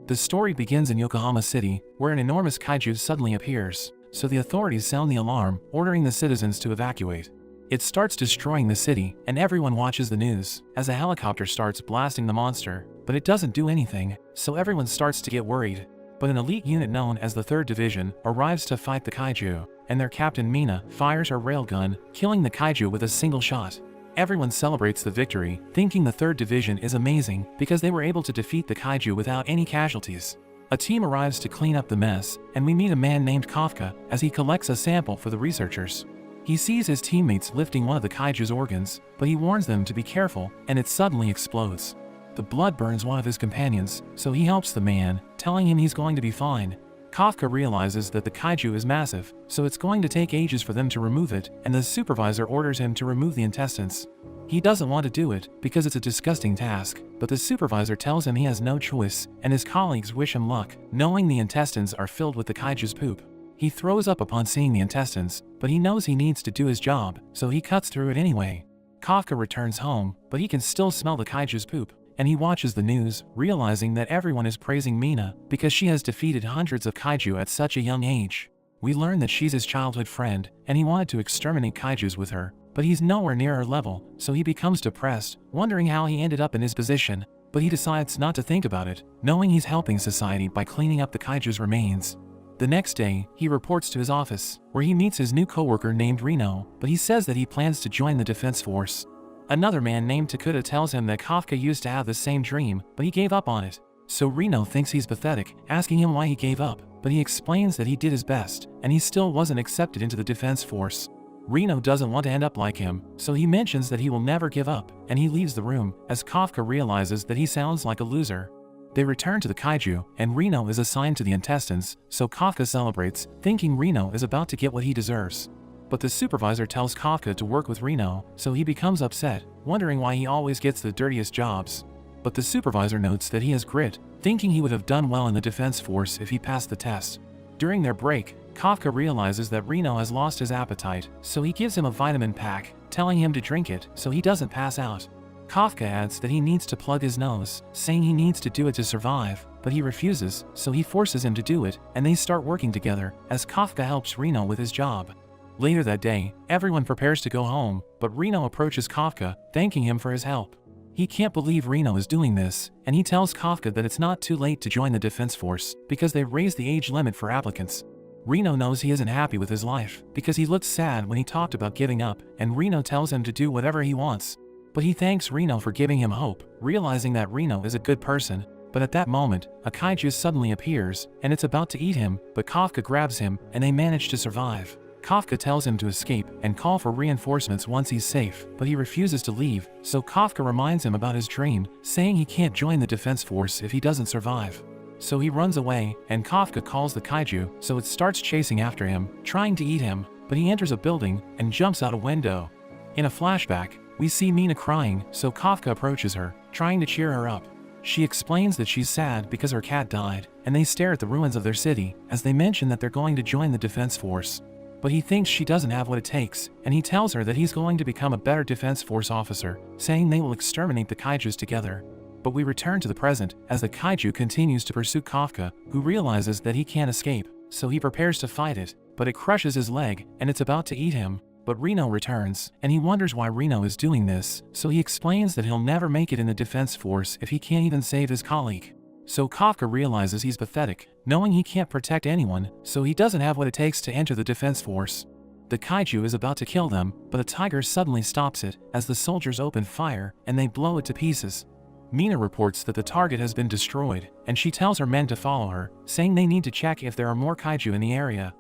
The story begins in Yokohama City, where an enormous kaiju suddenly appears, so the authorities sound the alarm, ordering the citizens to evacuate. It starts destroying the city, and everyone watches the news, as a helicopter starts blasting the monster, but it doesn't do anything, so everyone starts to get worried. But an elite unit known as the 3rd Division arrives to fight the kaiju, and their Captain Mina fires her railgun, killing the kaiju with a single shot. Everyone celebrates the victory, thinking the 3rd Division is amazing because they were able to defeat the kaiju without any casualties. A team arrives to clean up the mess, and we meet a man named Kafka as he collects a sample for the researchers. He sees his teammates lifting one of the kaiju's organs, but he warns them to be careful, and it suddenly explodes. The blood burns one of his companions, so he helps the man, telling him he's going to be fine. Kafka realizes that the kaiju is massive, so it's going to take ages for them to remove it, and the supervisor orders him to remove the intestines. He doesn't want to do it, because it's a disgusting task, but the supervisor tells him he has no choice, and his colleagues wish him luck, knowing the intestines are filled with the kaiju's poop. He throws up upon seeing the intestines, but he knows he needs to do his job, so he cuts through it anyway. Kafka returns home, but he can still smell the kaiju's poop, and he watches the news, realizing that everyone is praising Mina because she has defeated hundreds of kaiju at such a young age. We learn that she's his childhood friend, and he wanted to exterminate kaijus with her, but he's nowhere near her level, so he becomes depressed, wondering how he ended up in his position, but he decides not to think about it, knowing he's helping society by cleaning up the kaiju's remains. The next day, he reports to his office, where he meets his new coworker named Reno, but he says that he plans to join the defense force. Another man named Takuda tells him that Kafka used to have the same dream, but he gave up on it. So Reno thinks he's pathetic, asking him why he gave up, but he explains that he did his best, and he still wasn't accepted into the defense force. Reno doesn't want to end up like him, so he mentions that he will never give up, and he leaves the room, as Kafka realizes that he sounds like a loser. They return to the kaiju, and Reno is assigned to the intestines, so Kafka celebrates, thinking Reno is about to get what he deserves. But the supervisor tells Kafka to work with Reno, so he becomes upset, wondering why he always gets the dirtiest jobs. But the supervisor notes that he has grit, thinking he would have done well in the defense force if he passed the test. During their break, Kafka realizes that Reno has lost his appetite, so he gives him a vitamin pack, telling him to drink it so he doesn't pass out. Kafka adds that he needs to plug his nose, saying he needs to do it to survive, but he refuses, so he forces him to do it, and they start working together, as Kafka helps Reno with his job. Later that day, everyone prepares to go home, but Reno approaches Kafka, thanking him for his help. He can't believe Reno is doing this, and he tells Kafka that it's not too late to join the defense force, because they've raised the age limit for applicants. Reno knows he isn't happy with his life, because he looked sad when he talked about giving up, and Reno tells him to do whatever he wants. But he thanks Reno for giving him hope, realizing that Reno is a good person. But at that moment, a kaiju suddenly appears, and it's about to eat him, but Kafka grabs him, and they manage to survive. Kafka tells him to escape and call for reinforcements once he's safe, but he refuses to leave, so Kafka reminds him about his dream, saying he can't join the defense force if he doesn't survive. So he runs away, and Kafka calls the kaiju, so it starts chasing after him, trying to eat him, but he enters a building and jumps out a window. In a flashback, we see Mina crying, so Kafka approaches her, trying to cheer her up. She explains that she's sad because her cat died, and they stare at the ruins of their city, as they mention that they're going to join the defense force. But he thinks she doesn't have what it takes, and he tells her that he's going to become a better defense force officer, saying they will exterminate the kaijus together. But we return to the present, as the kaiju continues to pursue Kafka, who realizes that he can't escape, so he prepares to fight it, but it crushes his leg, and it's about to eat him. But Reno returns, and he wonders why Reno is doing this, so he explains that he'll never make it in the defense force if he can't even save his colleague. So Kafka realizes he's pathetic, knowing he can't protect anyone, so he doesn't have what it takes to enter the defense force. The kaiju is about to kill them, but a tiger suddenly stops it, as the soldiers open fire, and they blow it to pieces. Mina reports that the target has been destroyed, and she tells her men to follow her, saying they need to check if there are more kaiju in the area.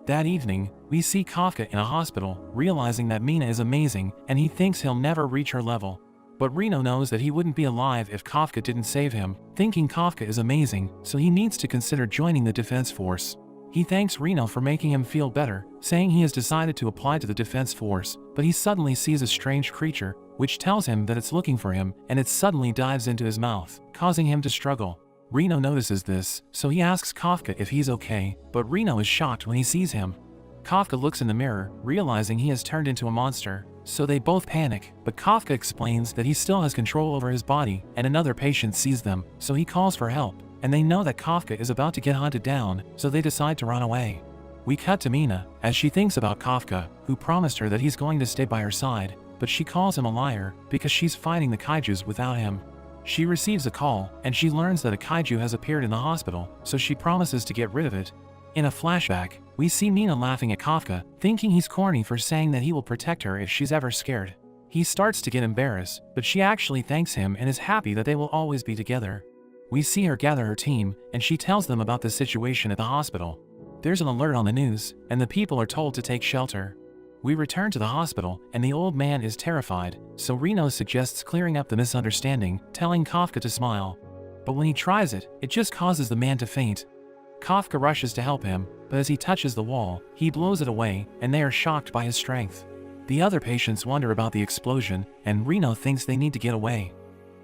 That evening, we see Kafka in a hospital, realizing that Mina is amazing, and he thinks he'll never reach her level. But Reno knows that he wouldn't be alive if Kafka didn't save him, thinking Kafka is amazing, so he needs to consider joining the defense force. He thanks Reno for making him feel better, saying he has decided to apply to the defense force, but he suddenly sees a strange creature, which tells him that it's looking for him, and it suddenly dives into his mouth, causing him to struggle. Reno notices this, so he asks Kafka if he's okay, but Reno is shocked when he sees him. Kafka looks in the mirror, realizing he has turned into a monster, so they both panic, but Kafka explains that he still has control over his body, and another patient sees them, so he calls for help, and they know that Kafka is about to get hunted down, so they decide to run away. We cut to Mina, as she thinks about Kafka, who promised her that he's going to stay by her side, but she calls him a liar because she's fighting the kaijus without him. She receives a call, and she learns that a kaiju has appeared in the hospital, so she promises to get rid of it. In a flashback, we see Mina laughing at Kafka, thinking he's corny for saying that he will protect her if she's ever scared. He starts to get embarrassed, but she actually thanks him and is happy that they will always be together. We see her gather her team, and she tells them about the situation at the hospital. There's an alert on the news, and the people are told to take shelter. We return to the hospital, and the old man is terrified, so Reno suggests clearing up the misunderstanding, telling Kafka to smile. But when he tries it, it just causes the man to faint. Kafka rushes to help him, but as he touches the wall, he blows it away, and they are shocked by his strength. The other patients wonder about the explosion, and Reno thinks they need to get away.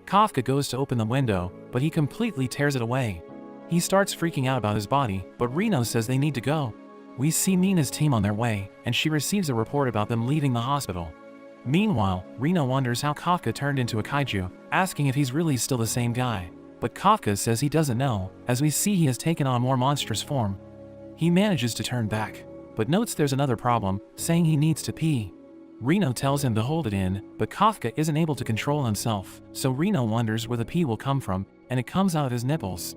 Kafka goes to open the window, but he completely tears it away. He starts freaking out about his body, but Reno says they need to go. We see Mina's team on their way, and she receives a report about them leaving the hospital. Meanwhile, Reno wonders how Kafka turned into a kaiju, asking if he's really still the same guy. But Kafka says he doesn't know, as we see he has taken on more monstrous form. He manages to turn back, but notes there's another problem, saying he needs to pee. Reno tells him to hold it in, but Kafka isn't able to control himself, so Reno wonders where the pee will come from, and it comes out of his nipples.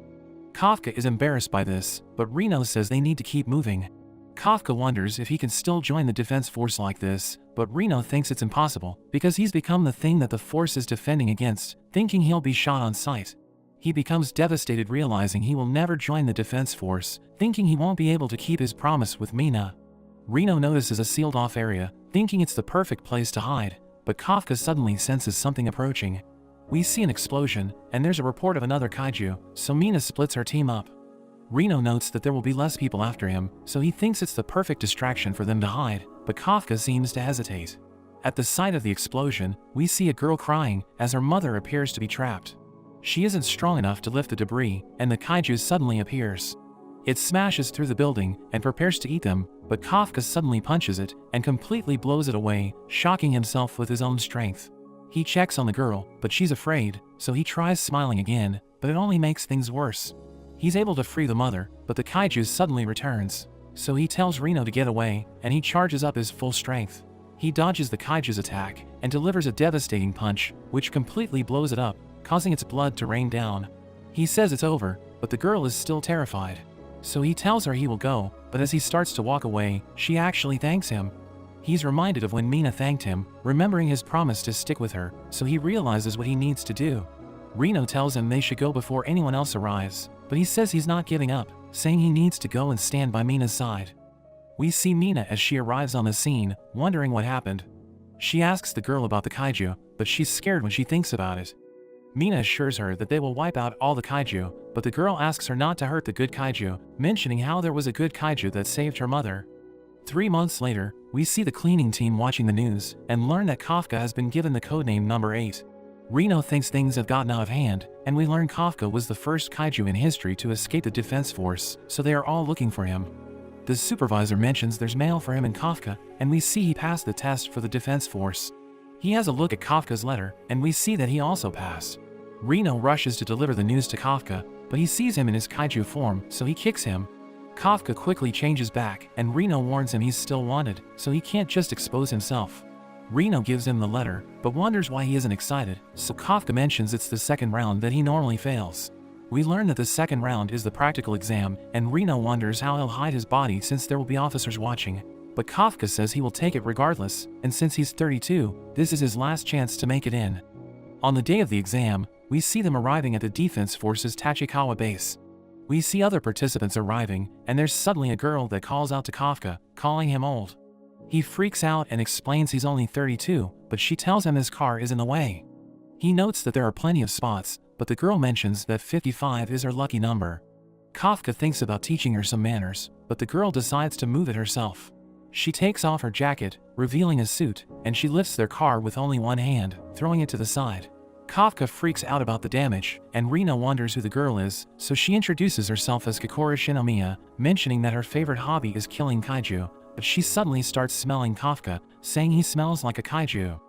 Kafka is embarrassed by this, but Reno says they need to keep moving. Kafka wonders if he can still join the defense force like this, but Reno thinks it's impossible, because he's become the thing that the force is defending against, thinking he'll be shot on sight. He becomes devastated realizing he will never join the defense force, thinking he won't be able to keep his promise with Mina. Reno notices a sealed-off area, thinking it's the perfect place to hide, but Kafka suddenly senses something approaching. We see an explosion, and there's a report of another kaiju, so Mina splits her team up. Reno notes that there will be less people after him, so he thinks it's the perfect distraction for them to hide, but Kafka seems to hesitate. At the site of the explosion, we see a girl crying, as her mother appears to be trapped. She isn't strong enough to lift the debris, and the kaiju suddenly appears. It smashes through the building, and prepares to eat them, but Kafka suddenly punches it, and completely blows it away, shocking himself with his own strength. He checks on the girl, but she's afraid, so he tries smiling again, but it only makes things worse. He's able to free the mother, but the kaiju suddenly returns. So he tells Reno to get away, and he charges up his full strength. He dodges the kaiju's attack, and delivers a devastating punch, which completely blows it up, causing its blood to rain down. He says it's over, but the girl is still terrified. So he tells her he will go, but as he starts to walk away, she actually thanks him. He's reminded of when Mina thanked him, remembering his promise to stick with her, so he realizes what he needs to do. Reno tells him they should go before anyone else arrives, but he says he's not giving up, saying he needs to go and stand by Mina's side. We see Mina as she arrives on the scene, wondering what happened. She asks the girl about the kaiju, but she's scared when she thinks about it. Mina assures her that they will wipe out all the kaiju, but the girl asks her not to hurt the good kaiju, mentioning how there was a good kaiju that saved her mother. 3 months later, we see the cleaning team watching the news, and learn that Kafka has been given the codename Number 8. Reno thinks things have gotten out of hand, and we learn Kafka was the first kaiju in history to escape the defense force, so they are all looking for him. The supervisor mentions there's mail for him and Kafka, and we see he passed the test for the defense force. He has a look at Kafka's letter, and we see that he also passed. Reno rushes to deliver the news to Kafka, but he sees him in his kaiju form, so he kicks him. Kafka quickly changes back, and Reno warns him he's still wanted, so he can't just expose himself. Reno gives him the letter, but wonders why he isn't excited, so Kafka mentions it's the second round that he normally fails. We learn that the second round is the practical exam, and Reno wonders how he'll hide his body since there will be officers watching. But Kafka says he will take it regardless, and since he's 32, this is his last chance to make it in. On the day of the exam, we see them arriving at the Defense Force's Tachikawa base. We see other participants arriving, and there's suddenly a girl that calls out to Kafka, calling him old. He freaks out and explains he's only 32, but she tells him his car is in the way. He notes that there are plenty of spots, but the girl mentions that 55 is her lucky number. Kafka thinks about teaching her some manners, but the girl decides to move it herself. She takes off her jacket, revealing a suit, and she lifts their car with only one hand, throwing it to the side. Kafka freaks out about the damage, and Reno wonders who the girl is, so she introduces herself as Kikoru Shinomiya, mentioning that her favorite hobby is killing kaiju, but she suddenly starts smelling Kafka, saying he smells like a kaiju.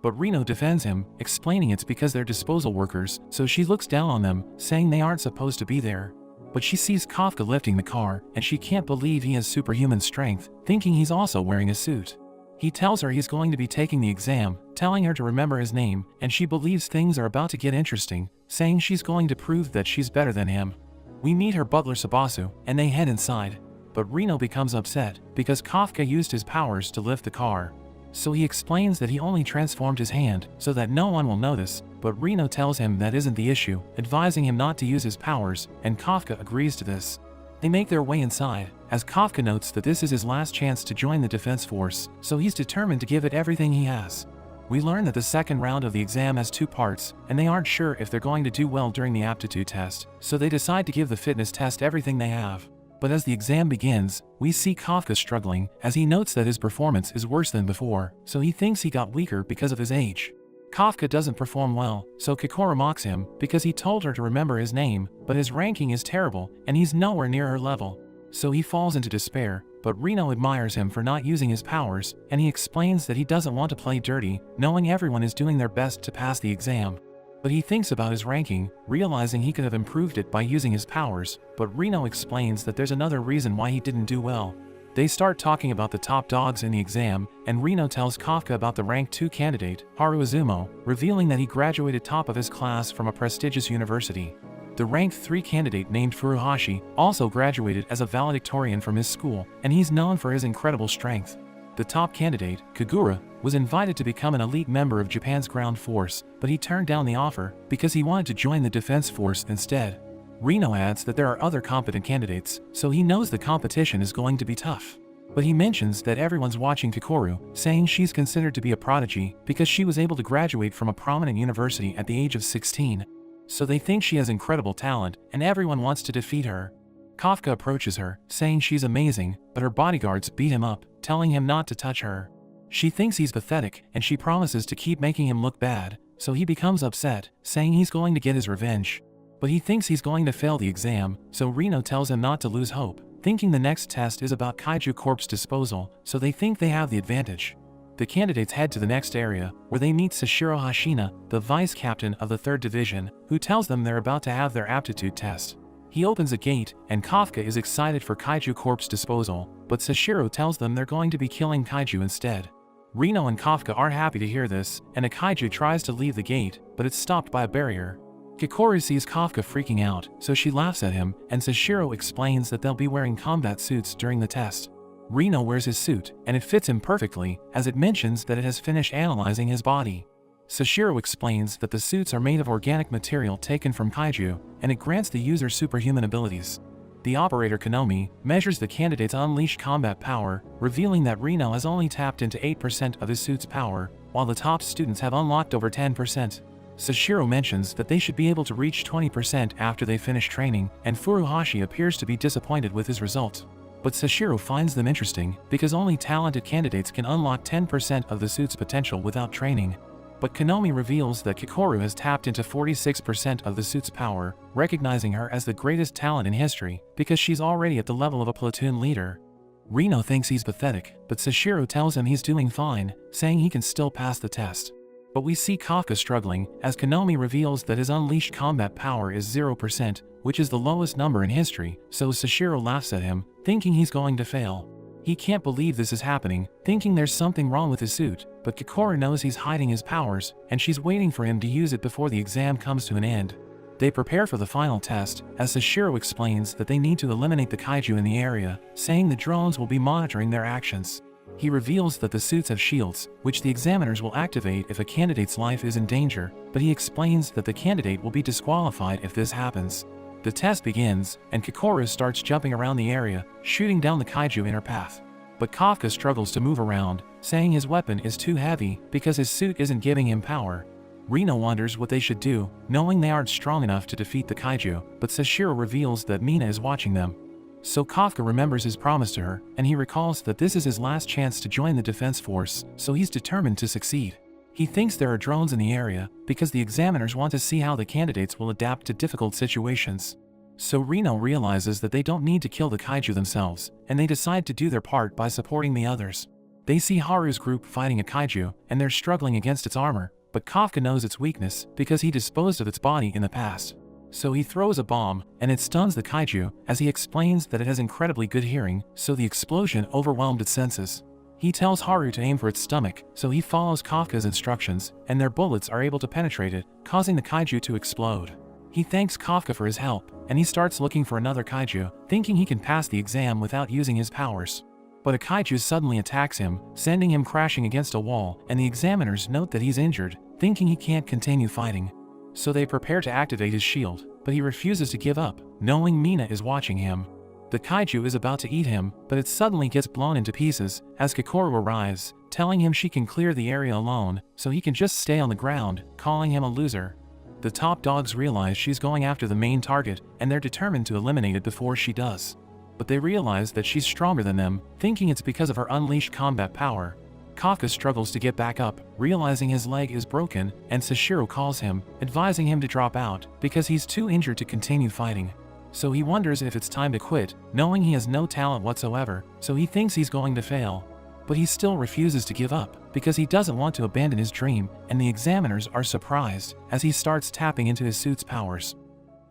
But Reno defends him, explaining it's because they're disposal workers, so she looks down on them, saying they aren't supposed to be there. But she sees Kafka lifting the car, and she can't believe he has superhuman strength, thinking he's also wearing a suit. He tells her he's going to be taking the exam, telling her to remember his name, and she believes things are about to get interesting, saying she's going to prove that she's better than him. We meet her butler Sabasu, and they head inside. But Reno becomes upset, because Kafka used his powers to lift the car. So he explains that he only transformed his hand, so that no one will notice, but Reno tells him that isn't the issue, advising him not to use his powers, and Kafka agrees to this. They make their way inside, as Kafka notes that this is his last chance to join the defense force, so he's determined to give it everything he has. We learn that the second round of the exam has 2 parts, and they aren't sure if they're going to do well during the aptitude test, so they decide to give the fitness test everything they have. But as the exam begins, we see Kafka struggling, as he notes that his performance is worse than before, so he thinks he got weaker because of his age. Kafka doesn't perform well, so Kikoru mocks him, because he told her to remember his name, but his ranking is terrible, and he's nowhere near her level. So he falls into despair, but Reno admires him for not using his powers, and he explains that he doesn't want to play dirty, knowing everyone is doing their best to pass the exam. But he thinks about his ranking, realizing he could have improved it by using his powers, but Reno explains that there's another reason why he didn't do well. They start talking about the top dogs in the exam, and Reno tells Kafka about the rank 2 candidate, Haru Izumo, revealing that he graduated top of his class from a prestigious university. The rank 3 candidate named Furuhashi also graduated as a valedictorian from his school, and he's known for his incredible strength. The top candidate, Kagura, was invited to become an elite member of Japan's ground force, but he turned down the offer because he wanted to join the defense force instead. Reno adds that there are other competent candidates, so he knows the competition is going to be tough. But he mentions that everyone's watching Kikoru, saying she's considered to be a prodigy because she was able to graduate from a prominent university at the age of 16. So they think she has incredible talent, and everyone wants to defeat her. Kafka approaches her, saying she's amazing, but her bodyguards beat him up, telling him not to touch her. She thinks he's pathetic, and she promises to keep making him look bad, so he becomes upset, saying he's going to get his revenge. But he thinks he's going to fail the exam, so Reno tells him not to lose hope, thinking the next test is about Kaiju corpse disposal, so they think they have the advantage. The candidates head to the next area, where they meet Sashiro Hashina, the vice captain of the 3rd Division, who tells them they're about to have their aptitude test. He opens a gate, and Kafka is excited for Kaiju corpse disposal, but Sashiro tells them they're going to be killing Kaiju instead. Reno and Kafka are happy to hear this, and a Kaiju tries to leave the gate, but it's stopped by a barrier. Kikoru sees Kafka freaking out, so she laughs at him, and Sashiro explains that they'll be wearing combat suits during the test. Reno wears his suit, and it fits him perfectly, as it mentions that it has finished analyzing his body. Sashiro explains that the suits are made of organic material taken from Kaiju, and it grants the user superhuman abilities. The operator Konomi measures the candidate's unleashed combat power, revealing that Reno has only tapped into 8% of his suit's power, while the top students have unlocked over 10%. Sashiro mentions that they should be able to reach 20% after they finish training, and Furuhashi appears to be disappointed with his result. But Sashiro finds them interesting, because only talented candidates can unlock 10% of the suit's potential without training. But Konomi reveals that Kikoru has tapped into 46% of the suit's power, recognizing her as the greatest talent in history, because she's already at the level of a platoon leader. Reno thinks he's pathetic, but Sashiro tells him he's doing fine, saying he can still pass the test. But we see Kafka struggling, as Konomi reveals that his unleashed combat power is 0%, which is the lowest number in history, so Sashiro laughs at him, thinking he's going to fail. He can't believe this is happening, thinking there's something wrong with his suit, but Kikoru knows he's hiding his powers, and she's waiting for him to use it before the exam comes to an end. They prepare for the final test, as Sashiro explains that they need to eliminate the Kaiju in the area, saying the drones will be monitoring their actions. He reveals that the suits have shields, which the examiners will activate if a candidate's life is in danger, but he explains that the candidate will be disqualified if this happens. The test begins, and Kikoru starts jumping around the area, shooting down the Kaiju in her path. But Kafka struggles to move around, saying his weapon is too heavy because his suit isn't giving him power. Reno wonders what they should do, knowing they aren't strong enough to defeat the Kaiju, but Sashiro reveals that Mina is watching them. So Kafka remembers his promise to her, and he recalls that this is his last chance to join the defense force, so he's determined to succeed. He thinks there are drones in the area, because the examiners want to see how the candidates will adapt to difficult situations. So Reno realizes that they don't need to kill the Kaiju themselves, and they decide to do their part by supporting the others. They see Haru's group fighting a kaiju, and they're struggling against its armor, but Kafka knows its weakness because he disposed of its body in the past. So he throws a bomb, and it stuns the kaiju, as he explains that it has incredibly good hearing, so the explosion overwhelmed its senses. He tells Haru to aim for its stomach, so he follows Kafka's instructions, and their bullets are able to penetrate it, causing the kaiju to explode. He thanks Kafka for his help, and he starts looking for another kaiju, thinking he can pass the exam without using his powers. But a kaiju suddenly attacks him, sending him crashing against a wall, and the examiners note that he's injured, thinking he can't continue fighting. So they prepare to activate his shield, but he refuses to give up, knowing Mina is watching him. The kaiju is about to eat him, but it suddenly gets blown into pieces, as Kikoru arrives, telling him she can clear the area alone, so he can just stay on the ground, calling him a loser. The top dogs realize she's going after the main target, and they're determined to eliminate it before she does. But they realize that she's stronger than them, thinking it's because of her unleashed combat power. Kafka struggles to get back up, realizing his leg is broken, and Sashiro calls him, advising him to drop out, because he's too injured to continue fighting. So he wonders if it's time to quit, knowing he has no talent whatsoever, so he thinks he's going to fail. But he still refuses to give up, because he doesn't want to abandon his dream, and the examiners are surprised, as he starts tapping into his suit's powers.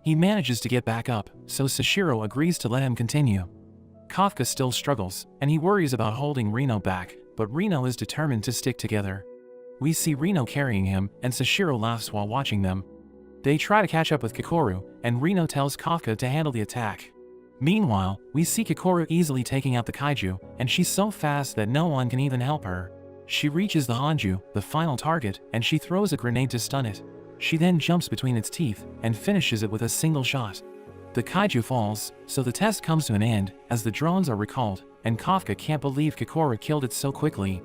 He manages to get back up, so Sashiro agrees to let him continue. Kafka still struggles, and he worries about holding Reno back, but Reno is determined to stick together. We see Reno carrying him, and Sashiro laughs while watching them. They try to catch up with Kikoru, and Reno tells Kafka to handle the attack. Meanwhile, we see Kikoru easily taking out the kaiju, and she's so fast that no one can even help her. She reaches the Hanju, the final target, and she throws a grenade to stun it. She then jumps between its teeth, and finishes it with a single shot. The kaiju falls, so the test comes to an end, as the drones are recalled, and Kafka can't believe Kikoru killed it so quickly.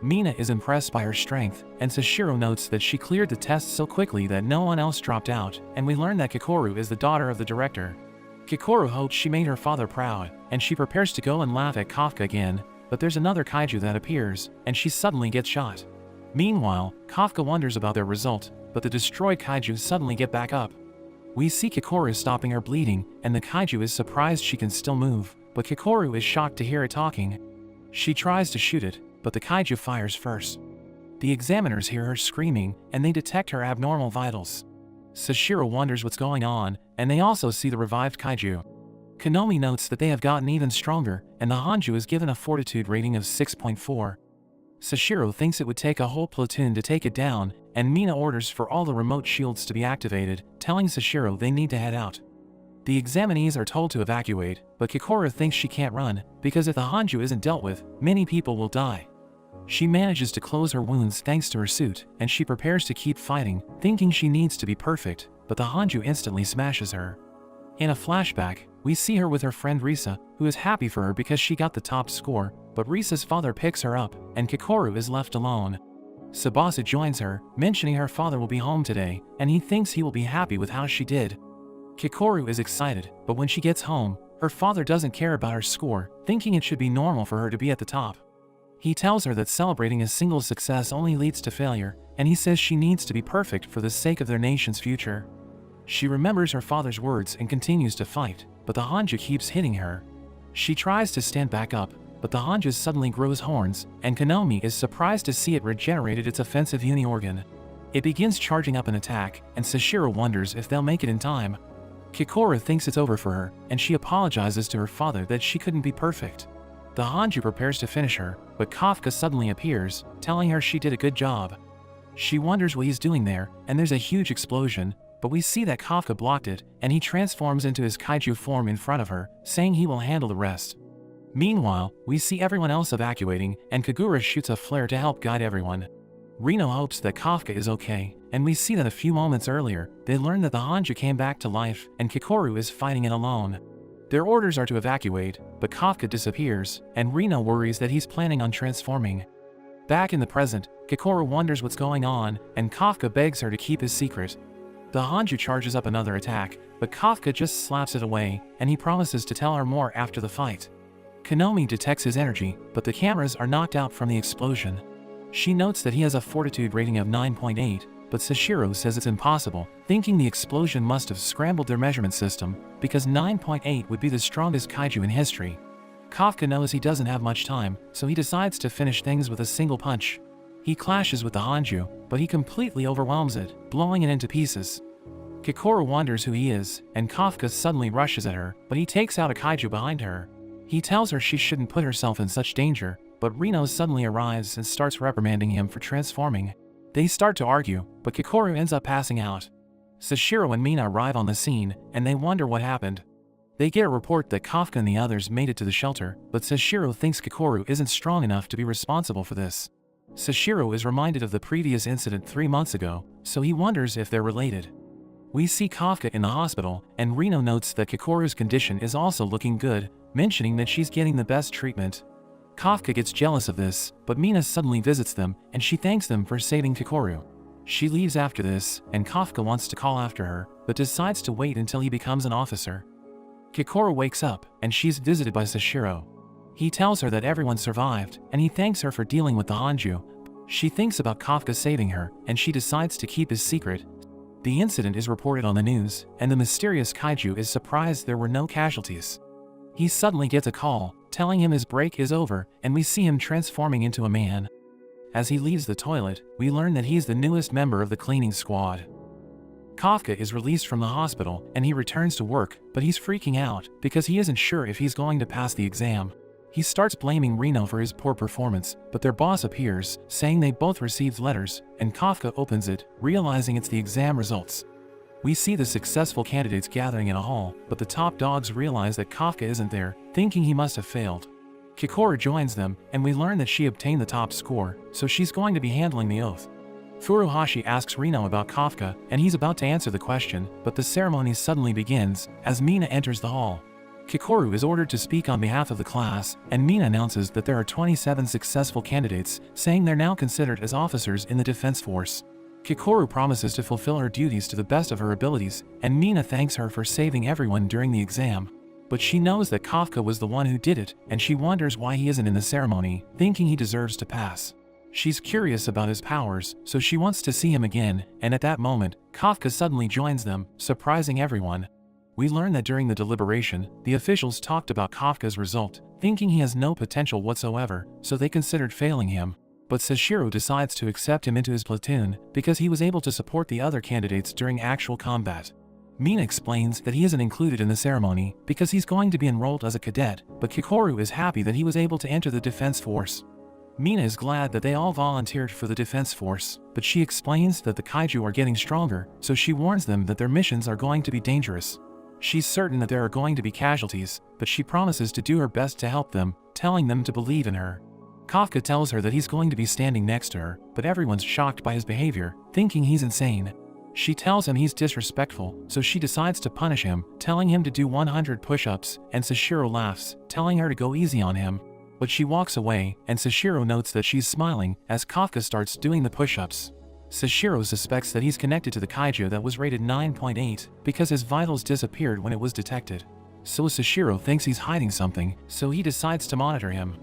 Mina is impressed by her strength, and Sashiro notes that she cleared the test so quickly that no one else dropped out, and we learn that Kikoru is the daughter of the director. Kikoru hopes she made her father proud, and she prepares to go and laugh at Kafka again, but there's another kaiju that appears, and she suddenly gets shot. Meanwhile, Kafka wonders about their result, but the destroyed kaiju suddenly get back up. We see Kikoru stopping her bleeding, and the kaiju is surprised she can still move, but Kikoru is shocked to hear it talking. She tries to shoot it, but the kaiju fires first. The examiners hear her screaming, and they detect her abnormal vitals. Sashiro wonders what's going on, and they also see the revived kaiju. Konomi notes that they have gotten even stronger, and the Hanju is given a fortitude rating of 6.4. Sashiro thinks it would take a whole platoon to take it down, and Mina orders for all the remote shields to be activated, telling Sashiro they need to head out. The examinees are told to evacuate, but Kikoru thinks she can't run, because if the Hanju isn't dealt with, many people will die. She manages to close her wounds thanks to her suit, and she prepares to keep fighting, thinking she needs to be perfect, but the Hanju instantly smashes her. In a flashback, we see her with her friend Risa, who is happy for her because she got the top score, but Risa's father picks her up, and Kikoru is left alone. Tsubasa joins her, mentioning her father will be home today, and he thinks he will be happy with how she did. Kikoru is excited, but when she gets home, her father doesn't care about her score, thinking it should be normal for her to be at the top. He tells her that celebrating a single success only leads to failure, and he says she needs to be perfect for the sake of their nation's future. She remembers her father's words and continues to fight, but the Hanju keeps hitting her. She tries to stand back up, but the Hanju suddenly grows horns, and Konomi is surprised to see it regenerated its offensive uni-organ. It begins charging up an attack, and Sashiro wonders if they'll make it in time. Kikoru thinks it's over for her, and she apologizes to her father that she couldn't be perfect. The Hanju prepares to finish her, but Kafka suddenly appears, telling her she did a good job. She wonders what he's doing there, and there's a huge explosion, but we see that Kafka blocked it, and he transforms into his kaiju form in front of her, saying he will handle the rest. Meanwhile, we see everyone else evacuating, and Kagura shoots a flare to help guide everyone. Reno hopes that Kafka is okay, and we see that a few moments earlier, they learn that the Hanju came back to life, and Kikoru is fighting it alone. Their orders are to evacuate, but Kafka disappears, and Reno worries that he's planning on transforming. Back in the present, Kikoru wonders what's going on, and Kafka begs her to keep his secret. The Hanju charges up another attack, but Kafka just slaps it away, and he promises to tell her more after the fight. Konomi detects his energy, but the cameras are knocked out from the explosion. She notes that he has a fortitude rating of 9.8, but Sashiro says it's impossible, thinking the explosion must have scrambled their measurement system, because 9.8 would be the strongest kaiju in history. Kafka knows he doesn't have much time, so he decides to finish things with a single punch. He clashes with the Hanju, but he completely overwhelms it, blowing it into pieces. Kikoru wonders who he is, and Kafka suddenly rushes at her, but he takes out a kaiju behind her. He tells her she shouldn't put herself in such danger, but Reno suddenly arrives and starts reprimanding him for transforming. They start to argue, but Kikoru ends up passing out. Sashiro and Mina arrive on the scene, and they wonder what happened. They get a report that Kafka and the others made it to the shelter, but Sashiro thinks Kikoru isn't strong enough to be responsible for this. Sashiro is reminded of the previous incident 3 months ago, so he wonders if they're related. We see Kafka in the hospital, and Reno notes that Kikoru's condition is also looking good, mentioning that she's getting the best treatment. Kafka gets jealous of this, but Mina suddenly visits them, and she thanks them for saving Kikoru. She leaves after this, and Kafka wants to call after her, but decides to wait until he becomes an officer. Kikoru wakes up, and she's visited by Sashiro. He tells her that everyone survived, and he thanks her for dealing with the Hanju. She thinks about Kafka saving her, and she decides to keep his secret. The incident is reported on the news, and the mysterious kaiju is surprised there were no casualties. He suddenly gets a call, telling him his break is over, and we see him transforming into a man. As he leaves the toilet, we learn that he's the newest member of the cleaning squad. Kafka is released from the hospital, and he returns to work, but he's freaking out because he isn't sure if he's going to pass the exam. He starts blaming Reno for his poor performance, but their boss appears, saying they both received letters, and Kafka opens it, realizing it's the exam results. We see the successful candidates gathering in a hall, but the top dogs realize that Kafka isn't there, thinking he must have failed. Kikoru joins them, and we learn that she obtained the top score, so she's going to be handling the oath. Furuhashi asks Reno about Kafka, and he's about to answer the question, but the ceremony suddenly begins, as Mina enters the hall. Kikoru is ordered to speak on behalf of the class, and Mina announces that there are 27 successful candidates, saying they're now considered as officers in the defense force. Kikoru promises to fulfill her duties to the best of her abilities, and Mina thanks her for saving everyone during the exam. But she knows that Kafka was the one who did it, and she wonders why he isn't in the ceremony, thinking he deserves to pass. She's curious about his powers, so she wants to see him again, and at that moment, Kafka suddenly joins them, surprising everyone. We learn that during the deliberation, the officials talked about Kafka's result, thinking he has no potential whatsoever, so they considered failing him. But Sashiro decides to accept him into his platoon because he was able to support the other candidates during actual combat. Mina explains that he isn't included in the ceremony because he's going to be enrolled as a cadet, but Kikoru is happy that he was able to enter the defense force. Mina is glad that they all volunteered for the defense force, but she explains that the kaiju are getting stronger, so she warns them that their missions are going to be dangerous. She's certain that there are going to be casualties, but she promises to do her best to help them, telling them to believe in her. Kafka tells her that he's going to be standing next to her, but everyone's shocked by his behavior, thinking he's insane. She tells him he's disrespectful, so she decides to punish him, telling him to do 100 push-ups, and Sashiro laughs, telling her to go easy on him. But she walks away, and Sashiro notes that she's smiling as Kafka starts doing the push-ups. Sashiro suspects that he's connected to the kaiju that was rated 9.8 because his vitals disappeared when it was detected. So Sashiro thinks he's hiding something, so he decides to monitor him.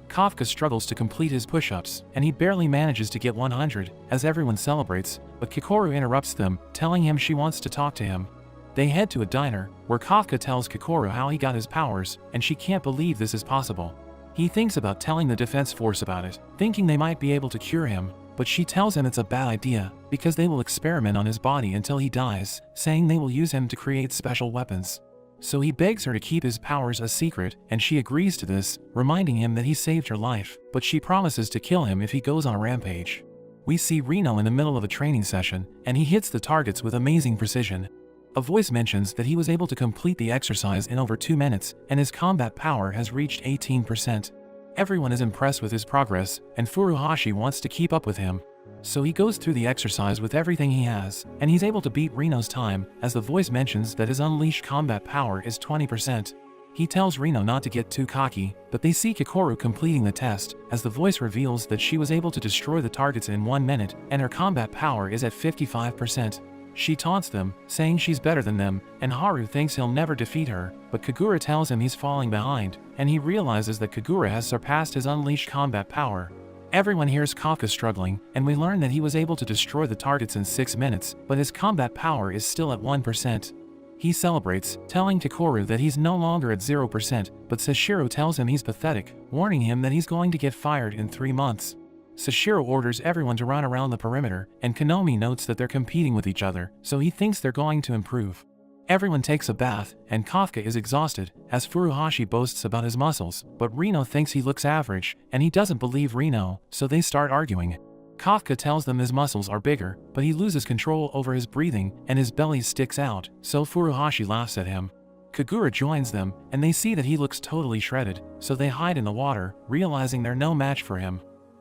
Kafka struggles to complete his push-ups, and he barely manages to get 100 as everyone celebrates, but Kikoru interrupts them, telling him she wants to talk to him. They head to a diner, where Kafka tells Kikoru how he got his powers, and she can't believe this is possible. He thinks about telling the defense force about it, thinking they might be able to cure him, but she tells him it's a bad idea, because they will experiment on his body until he dies, saying they will use him to create special weapons. So he begs her to keep his powers a secret, and she agrees to this, reminding him that he saved her life, but she promises to kill him if he goes on a rampage. We see Reno in the middle of a training session, and he hits the targets with amazing precision. A voice mentions that he was able to complete the exercise in over 2 minutes, and his combat power has reached 18%. Everyone is impressed with his progress, and Furuhashi wants to keep up with him. So he goes through the exercise with everything he has, and he's able to beat Reno's time, as the voice mentions that his unleashed combat power is 20%. He tells Reno not to get too cocky, but they see Kikoru completing the test, as the voice reveals that she was able to destroy the targets in 1 minute, and her combat power is at 55%. She taunts them, saying she's better than them, and Haru thinks he'll never defeat her, but Kagura tells him he's falling behind, and he realizes that Kagura has surpassed his unleashed combat power. Everyone hears Kafka struggling, and we learn that he was able to destroy the targets in 6 minutes, but his combat power is still at 1%. He celebrates, telling Kikoru that he's no longer at 0%, but Sashiro tells him he's pathetic, warning him that he's going to get fired in 3 months. Sashiro orders everyone to run around the perimeter, and Konomi notes that they're competing with each other, so he thinks they're going to improve. Everyone takes a bath, and Kafka is exhausted, as Furuhashi boasts about his muscles, but Reno thinks he looks average, and he doesn't believe Reno, so they start arguing. Kafka tells them his muscles are bigger, but he loses control over his breathing, and his belly sticks out, so Furuhashi laughs at him. Kagura joins them, and they see that he looks totally shredded, so they hide in the water, realizing they're no match for him.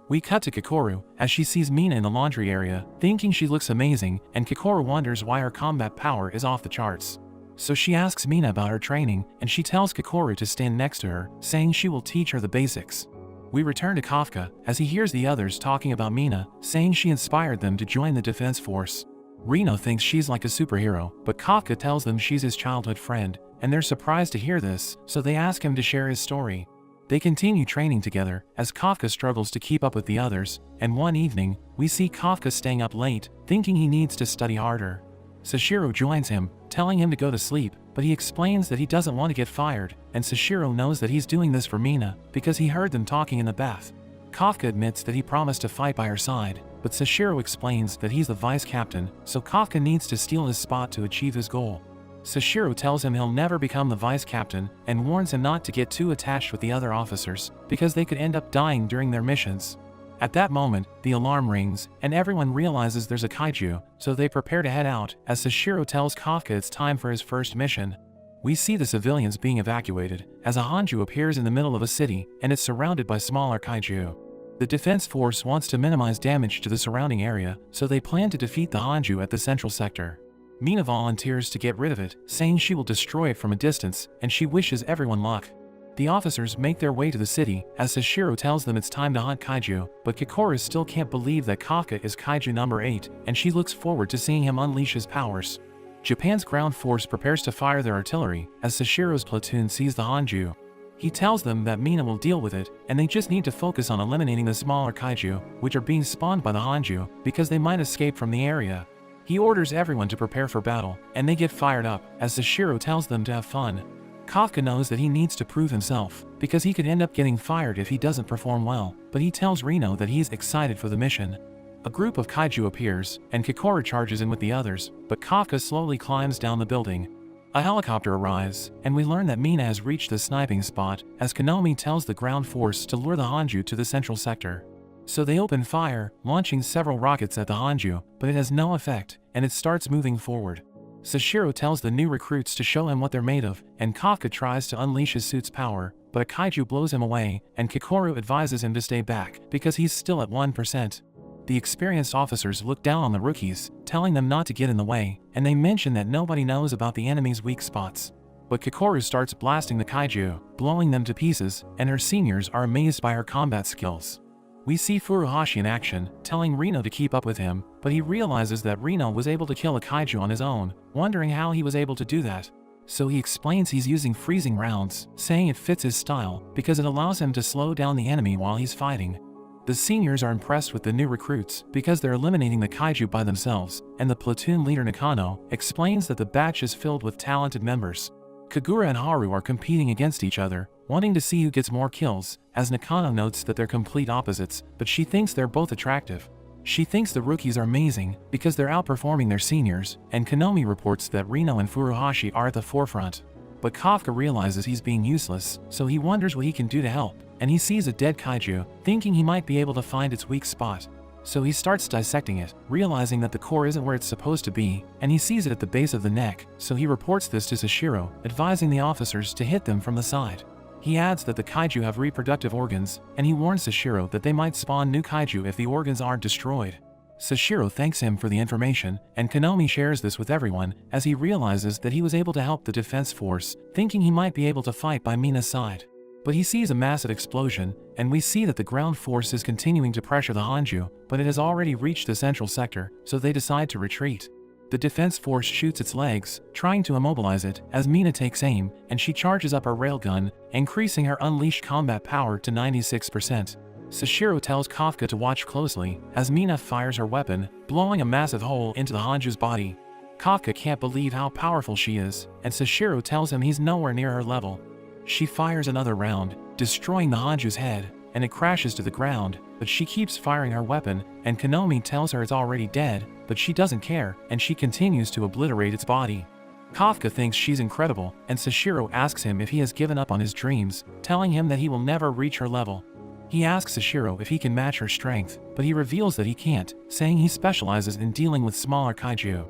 We cut to Kikoru, as she sees Mina in the laundry area, thinking she looks amazing, and Kikoru wonders why her combat power is off the charts. So she asks Mina about her training, and she tells Kikoru to stand next to her, saying she will teach her the basics. We return to Kafka, as he hears the others talking about Mina, saying she inspired them to join the defense force. Reno thinks she's like a superhero, but Kafka tells them she's his childhood friend, and they're surprised to hear this, so they ask him to share his story. They continue training together, as Kafka struggles to keep up with the others, and one evening, we see Kafka staying up late, thinking he needs to study harder. Sashiro joins him, telling him to go to sleep, but he explains that he doesn't want to get fired, and Sashiro knows that he's doing this for Mina, because he heard them talking in the bath. Kafka admits that he promised to fight by her side, but Sashiro explains that he's the vice captain, so Kafka needs to steal his spot to achieve his goal. Sashiro tells him he'll never become the vice captain, and warns him not to get too attached with the other officers, because they could end up dying during their missions. At that moment, the alarm rings, and everyone realizes there's a kaiju, so they prepare to head out, as Sashiro tells Kafka it's time for his first mission. We see the civilians being evacuated, as a hanju appears in the middle of a city, and it's surrounded by smaller kaiju. The defense force wants to minimize damage to the surrounding area, so they plan to defeat the hanju at the central sector. Mina volunteers to get rid of it, saying she will destroy it from a distance, and she wishes everyone luck. The officers make their way to the city, as Sashiro tells them it's time to hunt kaiju, but Kikoru still can't believe that Kafka is kaiju number 8, and she looks forward to seeing him unleash his powers. Japan's ground force prepares to fire their artillery, as Sashiro's platoon sees the hanju. He tells them that Mina will deal with it, and they just need to focus on eliminating the smaller kaiju, which are being spawned by the hanju, because they might escape from the area. He orders everyone to prepare for battle, and they get fired up, as Sashiro tells them to have fun. Kafka knows that he needs to prove himself, because he could end up getting fired if he doesn't perform well, but he tells Reno that he's excited for the mission. A group of kaiju appears, and Kikoru charges in with the others, but Kafka slowly climbs down the building. A helicopter arrives, and we learn that Mina has reached the sniping spot, as Konomi tells the ground force to lure the hanju to the central sector. So they open fire, launching several rockets at the hanju, but it has no effect, and it starts moving forward. Sashiro tells the new recruits to show him what they're made of, and Kafka tries to unleash his suit's power, but a kaiju blows him away, and Kikoru advises him to stay back, because he's still at 1%. The experienced officers look down on the rookies, telling them not to get in the way, and they mention that nobody knows about the enemy's weak spots. But Kikoru starts blasting the kaiju, blowing them to pieces, and her seniors are amazed by her combat skills. We see Furuhashi in action, telling Reno to keep up with him, but he realizes that Reno was able to kill a kaiju on his own, wondering how he was able to do that. So he explains he's using freezing rounds, saying it fits his style, because it allows him to slow down the enemy while he's fighting. The seniors are impressed with the new recruits, because they're eliminating the kaiju by themselves, and the platoon leader Nakano explains that the batch is filled with talented members. Kagura and Haru are competing against each other, wanting to see who gets more kills, as Nakano notes that they're complete opposites, but she thinks they're both attractive. She thinks the rookies are amazing, because they're outperforming their seniors, and Konomi reports that Reno and Furuhashi are at the forefront. But Kafka realizes he's being useless, so he wonders what he can do to help, and he sees a dead kaiju, thinking he might be able to find its weak spot. So he starts dissecting it, realizing that the core isn't where it's supposed to be, and he sees it at the base of the neck, so he reports this to Sashiro, advising the officers to hit them from the side. He adds that the kaiju have reproductive organs, and he warns Sashiro that they might spawn new kaiju if the organs aren't destroyed. Sashiro thanks him for the information, and Konomi shares this with everyone, as he realizes that he was able to help the defense force, thinking he might be able to fight by Mina's side. But he sees a massive explosion, and we see that the ground force is continuing to pressure the hanju, but it has already reached the central sector, so they decide to retreat. The defense force shoots its legs, trying to immobilize it, as Mina takes aim, and she charges up her railgun, increasing her unleashed combat power to 96%. Sashiro tells Kafka to watch closely, as Mina fires her weapon, blowing a massive hole into the hanju's body. Kafka can't believe how powerful she is, and Sashiro tells him he's nowhere near her level. She fires another round, destroying the Hanju's head, and it crashes to the ground, but she keeps firing her weapon, and Konomi tells her it's already dead, but she doesn't care, and she continues to obliterate its body. Kafka thinks she's incredible, and Sashiro asks him if he has given up on his dreams, telling him that he will never reach her level. He asks Ashiro if he can match her strength, but he reveals that he can't, saying he specializes in dealing with smaller kaiju.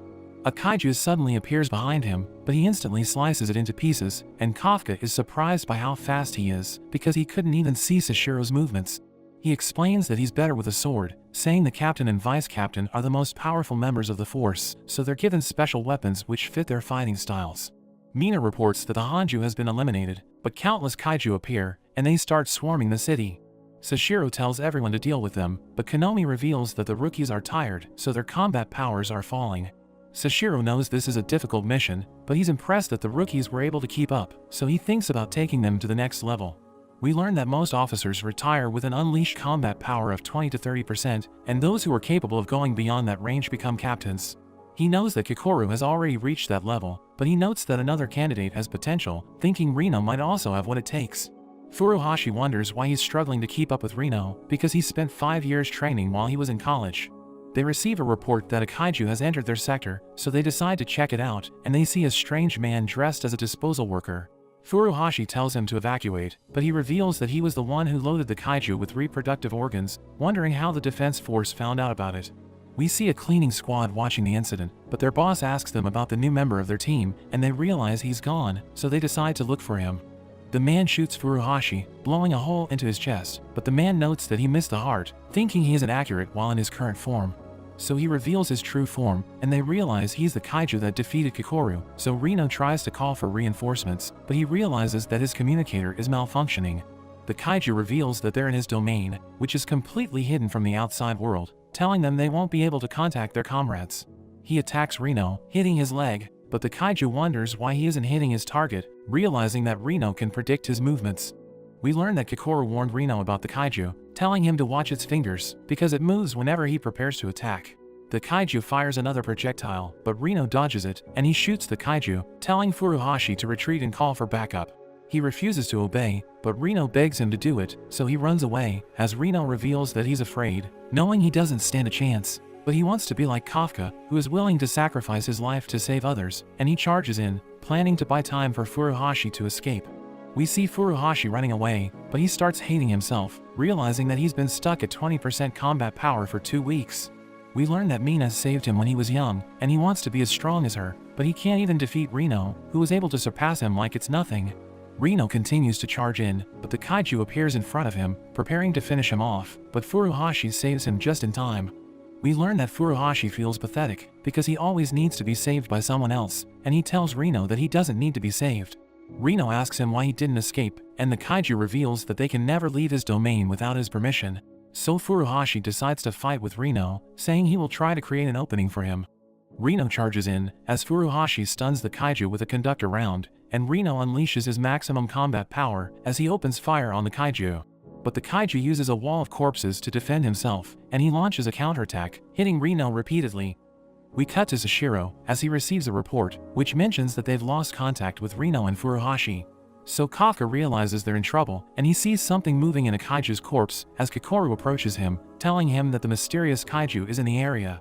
A kaiju suddenly appears behind him, but he instantly slices it into pieces, and Kafka is surprised by how fast he is, because he couldn't even see Sashiro's movements. He explains that he's better with a sword, saying the captain and vice captain are the most powerful members of the force, so they're given special weapons which fit their fighting styles. Mina reports that the Hanju has been eliminated, but countless kaiju appear, and they start swarming the city. Sashiro tells everyone to deal with them, but Konomi reveals that the rookies are tired, so their combat powers are falling. Sashiro knows this is a difficult mission, but he's impressed that the rookies were able to keep up, so he thinks about taking them to the next level. We learn that most officers retire with an unleashed combat power of 20 to 30%, and those who are capable of going beyond that range become captains. He knows that Kikoru has already reached that level, but he notes that another candidate has potential, thinking Reno might also have what it takes. Furuhashi wonders why he's struggling to keep up with Reno, because he spent 5 years training while he was in college. They receive a report that a kaiju has entered their sector, so they decide to check it out, and they see a strange man dressed as a disposal worker. Furuhashi tells him to evacuate, but he reveals that he was the one who loaded the kaiju with reproductive organs, wondering how the defense force found out about it. We see a cleaning squad watching the incident, but their boss asks them about the new member of their team, and they realize he's gone, so they decide to look for him. The man shoots Furuhashi, blowing a hole into his chest, but the man notes that he missed the heart, thinking he isn't accurate while in his current form. So he reveals his true form, and they realize he's the kaiju that defeated Kikoru, so Reno tries to call for reinforcements, but he realizes that his communicator is malfunctioning. The kaiju reveals that they're in his domain, which is completely hidden from the outside world, telling them they won't be able to contact their comrades. He attacks Reno, hitting his leg, but the kaiju wonders why he isn't hitting his target, realizing that Reno can predict his movements. We learn that Kikoru warned Reno about the kaiju, telling him to watch its fingers, because it moves whenever he prepares to attack. The kaiju fires another projectile, but Reno dodges it, and he shoots the kaiju, telling Furuhashi to retreat and call for backup. He refuses to obey, but Reno begs him to do it, so he runs away, as Reno reveals that he's afraid, knowing he doesn't stand a chance. But he wants to be like Kafka, who is willing to sacrifice his life to save others, and he charges in, planning to buy time for Furuhashi to escape. We see Furuhashi running away, but he starts hating himself, realizing that he's been stuck at 20% combat power for 2 weeks. We learn that Mina saved him when he was young, and he wants to be as strong as her, but he can't even defeat Reno, who is able to surpass him like it's nothing. Reno continues to charge in, but the kaiju appears in front of him, preparing to finish him off, but Furuhashi saves him just in time. We learn that Furuhashi feels pathetic, because he always needs to be saved by someone else, and he tells Reno that he doesn't need to be saved. Reno asks him why he didn't escape, and the kaiju reveals that they can never leave his domain without his permission. So Furuhashi decides to fight with Reno, saying he will try to create an opening for him. Reno charges in, as Furuhashi stuns the kaiju with a conductor round, and Reno unleashes his maximum combat power as he opens fire on the kaiju. But the kaiju uses a wall of corpses to defend himself, and he launches a counterattack, hitting Reno repeatedly. We cut to Sashiro, as he receives a report, which mentions that they've lost contact with Reno and Furuhashi. So Kafka realizes they're in trouble, and he sees something moving in a kaiju's corpse as Kikoru approaches him, telling him that the mysterious kaiju is in the area.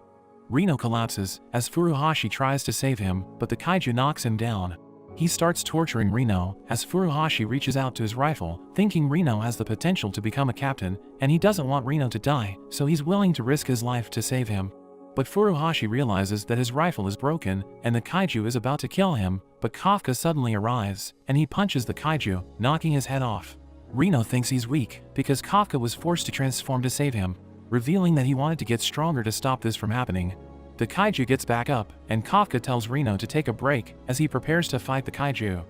Reno collapses, as Furuhashi tries to save him, but the kaiju knocks him down. He starts torturing Reno, as Furuhashi reaches out to his rifle, thinking Reno has the potential to become a captain, and he doesn't want Reno to die, so he's willing to risk his life to save him. But Furuhashi realizes that his rifle is broken, and the kaiju is about to kill him, but Kafka suddenly arrives, and he punches the kaiju, knocking his head off. Reno thinks he's weak, because Kafka was forced to transform to save him, revealing that he wanted to get stronger to stop this from happening. The kaiju gets back up, and Kafka tells Reno to take a break as he prepares to fight the kaiju.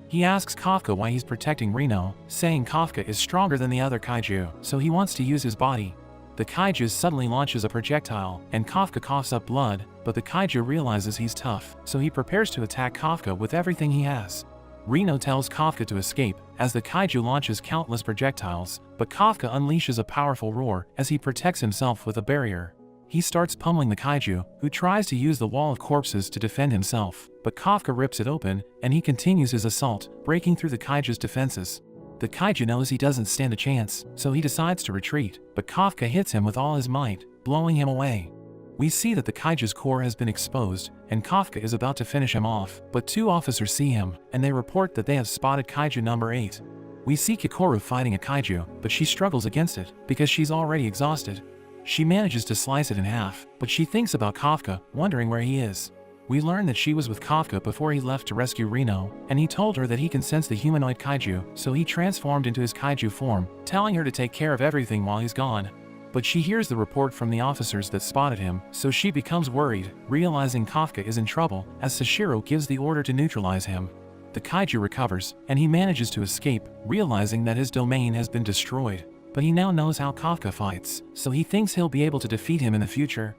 He asks Kafka why he's protecting Reno, saying Kafka is stronger than the other kaiju, so he wants to use his body. The kaiju suddenly launches a projectile, and Kafka coughs up blood, but the kaiju realizes he's tough, so he prepares to attack Kafka with everything he has. Reno tells Kafka to escape, as the kaiju launches countless projectiles, but Kafka unleashes a powerful roar as he protects himself with a barrier. He starts pummeling the kaiju, who tries to use the wall of corpses to defend himself, but Kafka rips it open, and he continues his assault, breaking through the kaiju's defenses. The kaiju knows he doesn't stand a chance, so he decides to retreat, but Kafka hits him with all his might, blowing him away. We see that the kaiju's core has been exposed, and Kafka is about to finish him off, but two officers see him, and they report that they have spotted Kaiju number 8. We see Kikoru fighting a kaiju, but she struggles against it, because she's already exhausted. She manages to slice it in half, but she thinks about Kafka, wondering where he is. We learn that she was with Kafka before he left to rescue Reno, and he told her that he can sense the humanoid kaiju, so he transformed into his kaiju form, telling her to take care of everything while he's gone. But she hears the report from the officers that spotted him, so she becomes worried, realizing Kafka is in trouble, as Sashiro gives the order to neutralize him. The kaiju recovers, and he manages to escape, realizing that his domain has been destroyed. But he now knows how Kafka fights, so he thinks he'll be able to defeat him in the future.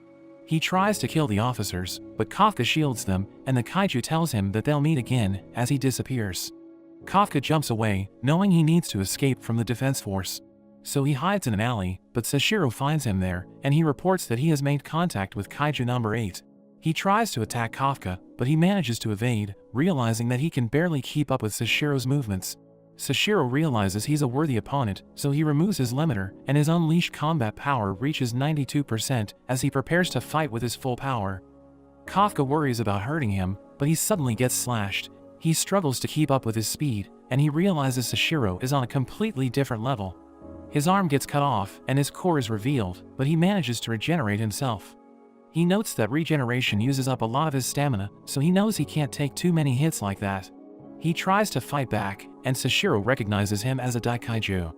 He tries to kill the officers, but Kafka shields them, and the kaiju tells him that they'll meet again, as he disappears. Kafka jumps away, knowing he needs to escape from the defense force. So he hides in an alley, but Sashiro finds him there, and he reports that he has made contact with Kaiju number 8. He tries to attack Kafka, but he manages to evade, realizing that he can barely keep up with Sashiro's movements. Sashiro realizes he's a worthy opponent, so he removes his limiter, and his unleashed combat power reaches 92% as he prepares to fight with his full power. Kafka worries about hurting him, but he suddenly gets slashed. He struggles to keep up with his speed, and he realizes Sashiro is on a completely different level. His arm gets cut off, and his core is revealed, but he manages to regenerate himself. He notes that regeneration uses up a lot of his stamina, so he knows he can't take too many hits like that. He tries to fight back, and Sashiro recognizes him as a Daikaiju.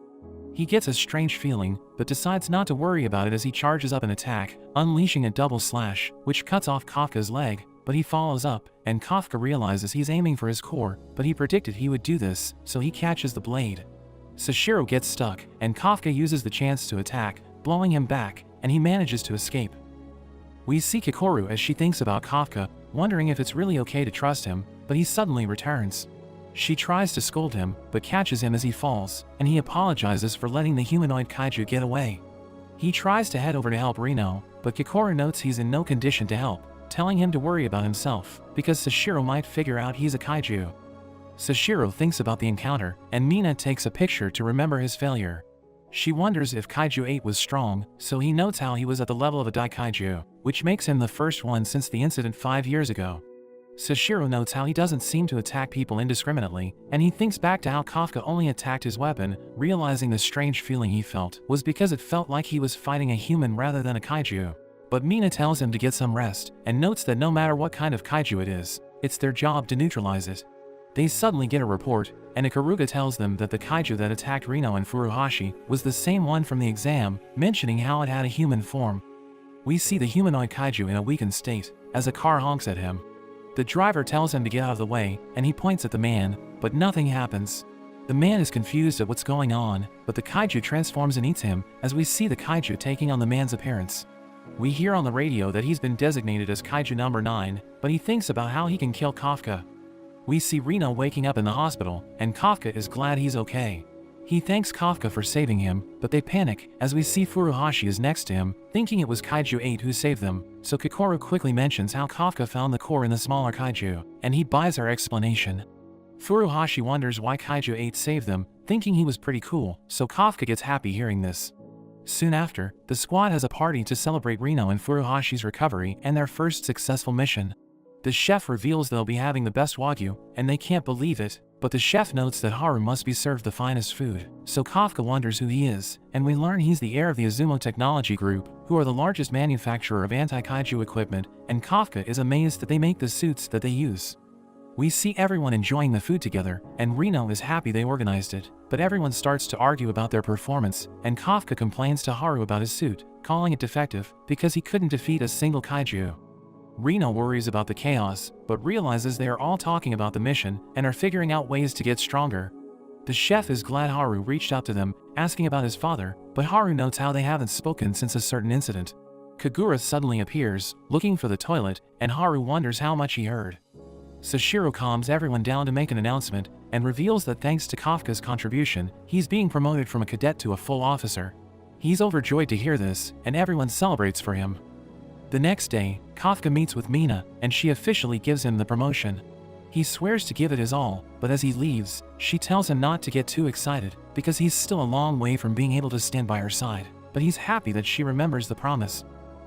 He gets a strange feeling, but decides not to worry about it as he charges up an attack, unleashing a double slash, which cuts off Kafka's leg, but he follows up, and Kafka realizes he's aiming for his core, but he predicted he would do this, so he catches the blade. Sashiro gets stuck, and Kafka uses the chance to attack, blowing him back, and he manages to escape. We see Kikoru as she thinks about Kafka, wondering if it's really okay to trust him, but he suddenly returns. She tries to scold him, but catches him as he falls, and he apologizes for letting the humanoid kaiju get away. He tries to head over to help Reno, but Kikoru notes he's in no condition to help, telling him to worry about himself, because Sashiro might figure out he's a kaiju. Sashiro thinks about the encounter, and Mina takes a picture to remember his failure. She wonders if Kaiju 8 was strong, so he notes how he was at the level of a Daikaiju, which makes him the first one since the incident 5 years ago. Sashiro notes how he doesn't seem to attack people indiscriminately, and he thinks back to how Kafka only attacked his weapon, realizing the strange feeling he felt was because it felt like he was fighting a human rather than a kaiju. But Mina tells him to get some rest, and notes that no matter what kind of kaiju it is, it's their job to neutralize it. They suddenly get a report, and Ikaruga tells them that the kaiju that attacked Reno and Furuhashi was the same one from the exam, mentioning how it had a human form. We see the humanoid kaiju in a weakened state, as a car honks at him. The driver tells him to get out of the way, and he points at the man, but nothing happens. The man is confused at what's going on, but the kaiju transforms and eats him, as we see the kaiju taking on the man's appearance. We hear on the radio that he's been designated as Kaiju number 9, but he thinks about how he can kill Kafka. We see Reno waking up in the hospital, and Kafka is glad he's okay. He thanks Kafka for saving him, but they panic as we see Furuhashi is next to him, thinking it was Kaiju 8 who saved them, so Kikoru quickly mentions how Kafka found the core in the smaller kaiju, and he buys her explanation. Furuhashi wonders why Kaiju 8 saved them, thinking he was pretty cool, so Kafka gets happy hearing this. Soon after, the squad has a party to celebrate Reno and Furuhashi's recovery and their first successful mission. The chef reveals they'll be having the best wagyu, and they can't believe it, but the chef notes that Haru must be served the finest food, so Kafka wonders who he is, and we learn he's the heir of the Izumo Technology Group, who are the largest manufacturer of anti-kaiju equipment, and Kafka is amazed that they make the suits that they use. We see everyone enjoying the food together, and Reno is happy they organized it, but everyone starts to argue about their performance, and Kafka complains to Haru about his suit, calling it defective, because he couldn't defeat a single kaiju. Reno worries about the chaos, but realizes they are all talking about the mission and are figuring out ways to get stronger. The chef is glad Haru reached out to them, asking about his father, but Haru notes how they haven't spoken since a certain incident. Kagura suddenly appears, looking for the toilet, and Haru wonders how much he heard. Sashiro calms everyone down to make an announcement, and reveals that thanks to Kafka's contribution, he's being promoted from a cadet to a full officer. He's overjoyed to hear this, and everyone celebrates for him. The next day, Kafka meets with Mina, and she officially gives him the promotion. He swears to give it his all, but as he leaves, she tells him not to get too excited, because he's still a long way from being able to stand by her side, but he's happy that she remembers the promise.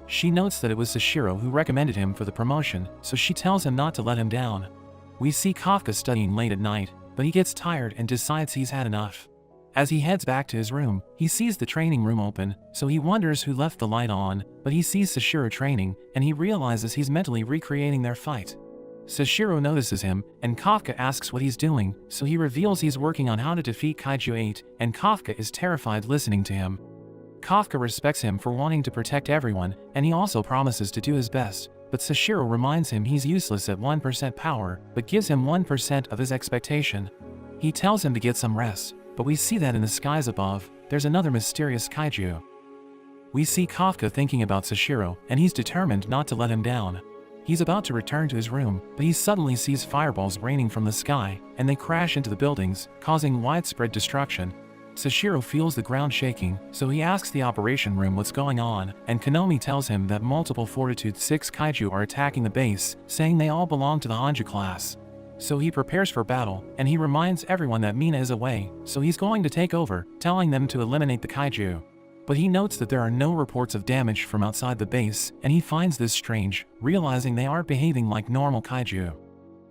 She notes that it was Sashiro who recommended him for the promotion, so she tells him not to let him down. We see Kafka studying late at night, but he gets tired and decides he's had enough. As he heads back to his room, he sees the training room open, so he wonders who left the light on, but he sees Sashiro training, and he realizes he's mentally recreating their fight. Sashiro notices him, and Kafka asks what he's doing, so he reveals he's working on how to defeat Kaiju 8, and Kafka is terrified listening to him. Kafka respects him for wanting to protect everyone, and he also promises to do his best, but Sashiro reminds him he's useless at 1% power, but gives him 1% of his expectation. He tells him to get some rest, but we see that in the skies above, there's another mysterious kaiju. We see Kafka thinking about Sashiro, and he's determined not to let him down. He's about to return to his room, but he suddenly sees fireballs raining from the sky, and they crash into the buildings, causing widespread destruction. Sashiro feels the ground shaking, so he asks the operation room what's going on, and Konomi tells him that multiple Fortitude 6 kaiju are attacking the base, saying they all belong to the Hanju class. So he prepares for battle, and he reminds everyone that Mina is away, so he's going to take over, telling them to eliminate the kaiju. But he notes that there are no reports of damage from outside the base, and he finds this strange, realizing they aren't behaving like normal kaiju.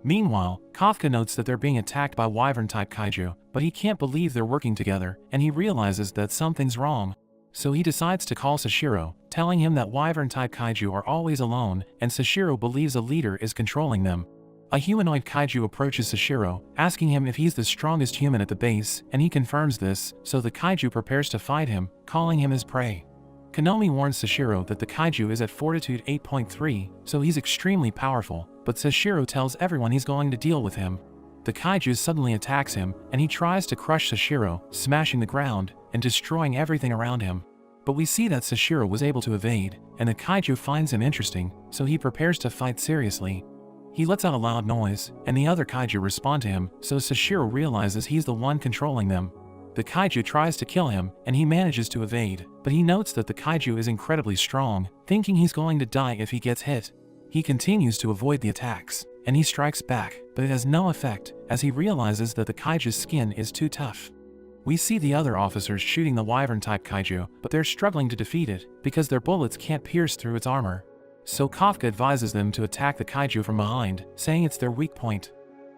Meanwhile, Kafka notes that they're being attacked by wyvern-type kaiju, but he can't believe they're working together, and he realizes that something's wrong. So he decides to call Sashiro, telling him that wyvern-type kaiju are always alone, and Sashiro believes a leader is controlling them. A humanoid kaiju approaches Sashiro, asking him if he's the strongest human at the base, and he confirms this, so the kaiju prepares to fight him, calling him his prey. Konomi warns Sashiro that the kaiju is at Fortitude 8.3, so he's extremely powerful, but Sashiro tells everyone he's going to deal with him. The kaiju suddenly attacks him, and he tries to crush Sashiro, smashing the ground, and destroying everything around him. But we see that Sashiro was able to evade, and the kaiju finds him interesting, so he prepares to fight seriously. He lets out a loud noise, and the other kaiju respond to him, so Sashiro realizes he's the one controlling them. The kaiju tries to kill him, and he manages to evade, but he notes that the kaiju is incredibly strong, thinking he's going to die if he gets hit. He continues to avoid the attacks, and he strikes back, but it has no effect, as he realizes that the kaiju's skin is too tough. We see the other officers shooting the wyvern-type kaiju, but they're struggling to defeat it, because their bullets can't pierce through its armor. So Kafka advises them to attack the kaiju from behind, saying it's their weak point.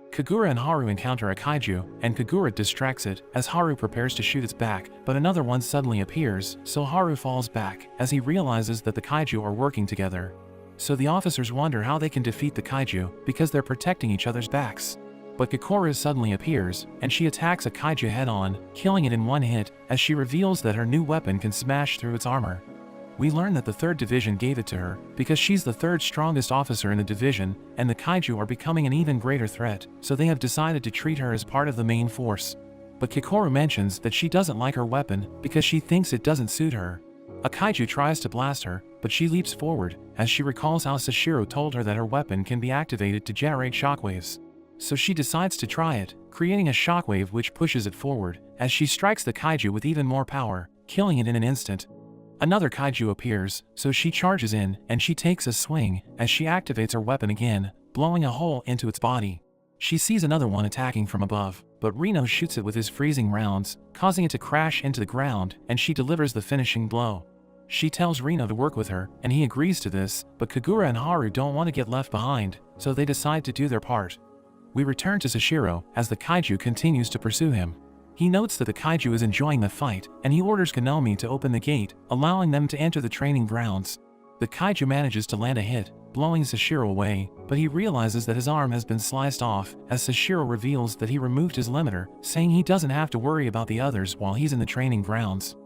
Kagura and Haru encounter a kaiju, and Kagura distracts it, as Haru prepares to shoot its back, but another one suddenly appears, so Haru falls back, as he realizes that the kaiju are working together. So the officers wonder how they can defeat the kaiju, because they're protecting each other's backs. But Kikoru suddenly appears, and she attacks a kaiju head-on, killing it in one hit, as she reveals that her new weapon can smash through its armor. We learn that the 3rd Division gave it to her, because she's the 3rd strongest officer in the division, and the kaiju are becoming an even greater threat, so they have decided to treat her as part of the main force. But Kikoru mentions that she doesn't like her weapon, because she thinks it doesn't suit her. A kaiju tries to blast her, but she leaps forward, as she recalls how Sashiro told her that her weapon can be activated to generate shockwaves. So she decides to try it, creating a shockwave which pushes it forward, as she strikes the kaiju with even more power, killing it in an instant. Another kaiju appears, so she charges in, and she takes a swing, as she activates her weapon again, blowing a hole into its body. She sees another one attacking from above, but Reno shoots it with his freezing rounds, causing it to crash into the ground, and she delivers the finishing blow. She tells Reno to work with her, and he agrees to this, but Kagura and Haru don't want to get left behind, so they decide to do their part. We return to Sashiro, as the kaiju continues to pursue him. He notes that the kaiju is enjoying the fight, and he orders Konomi to open the gate, allowing them to enter the training grounds. The kaiju manages to land a hit, blowing Sashiro away, but he realizes that his arm has been sliced off, as Sashiro reveals that he removed his limiter, saying he doesn't have to worry about the others while he's in the training grounds.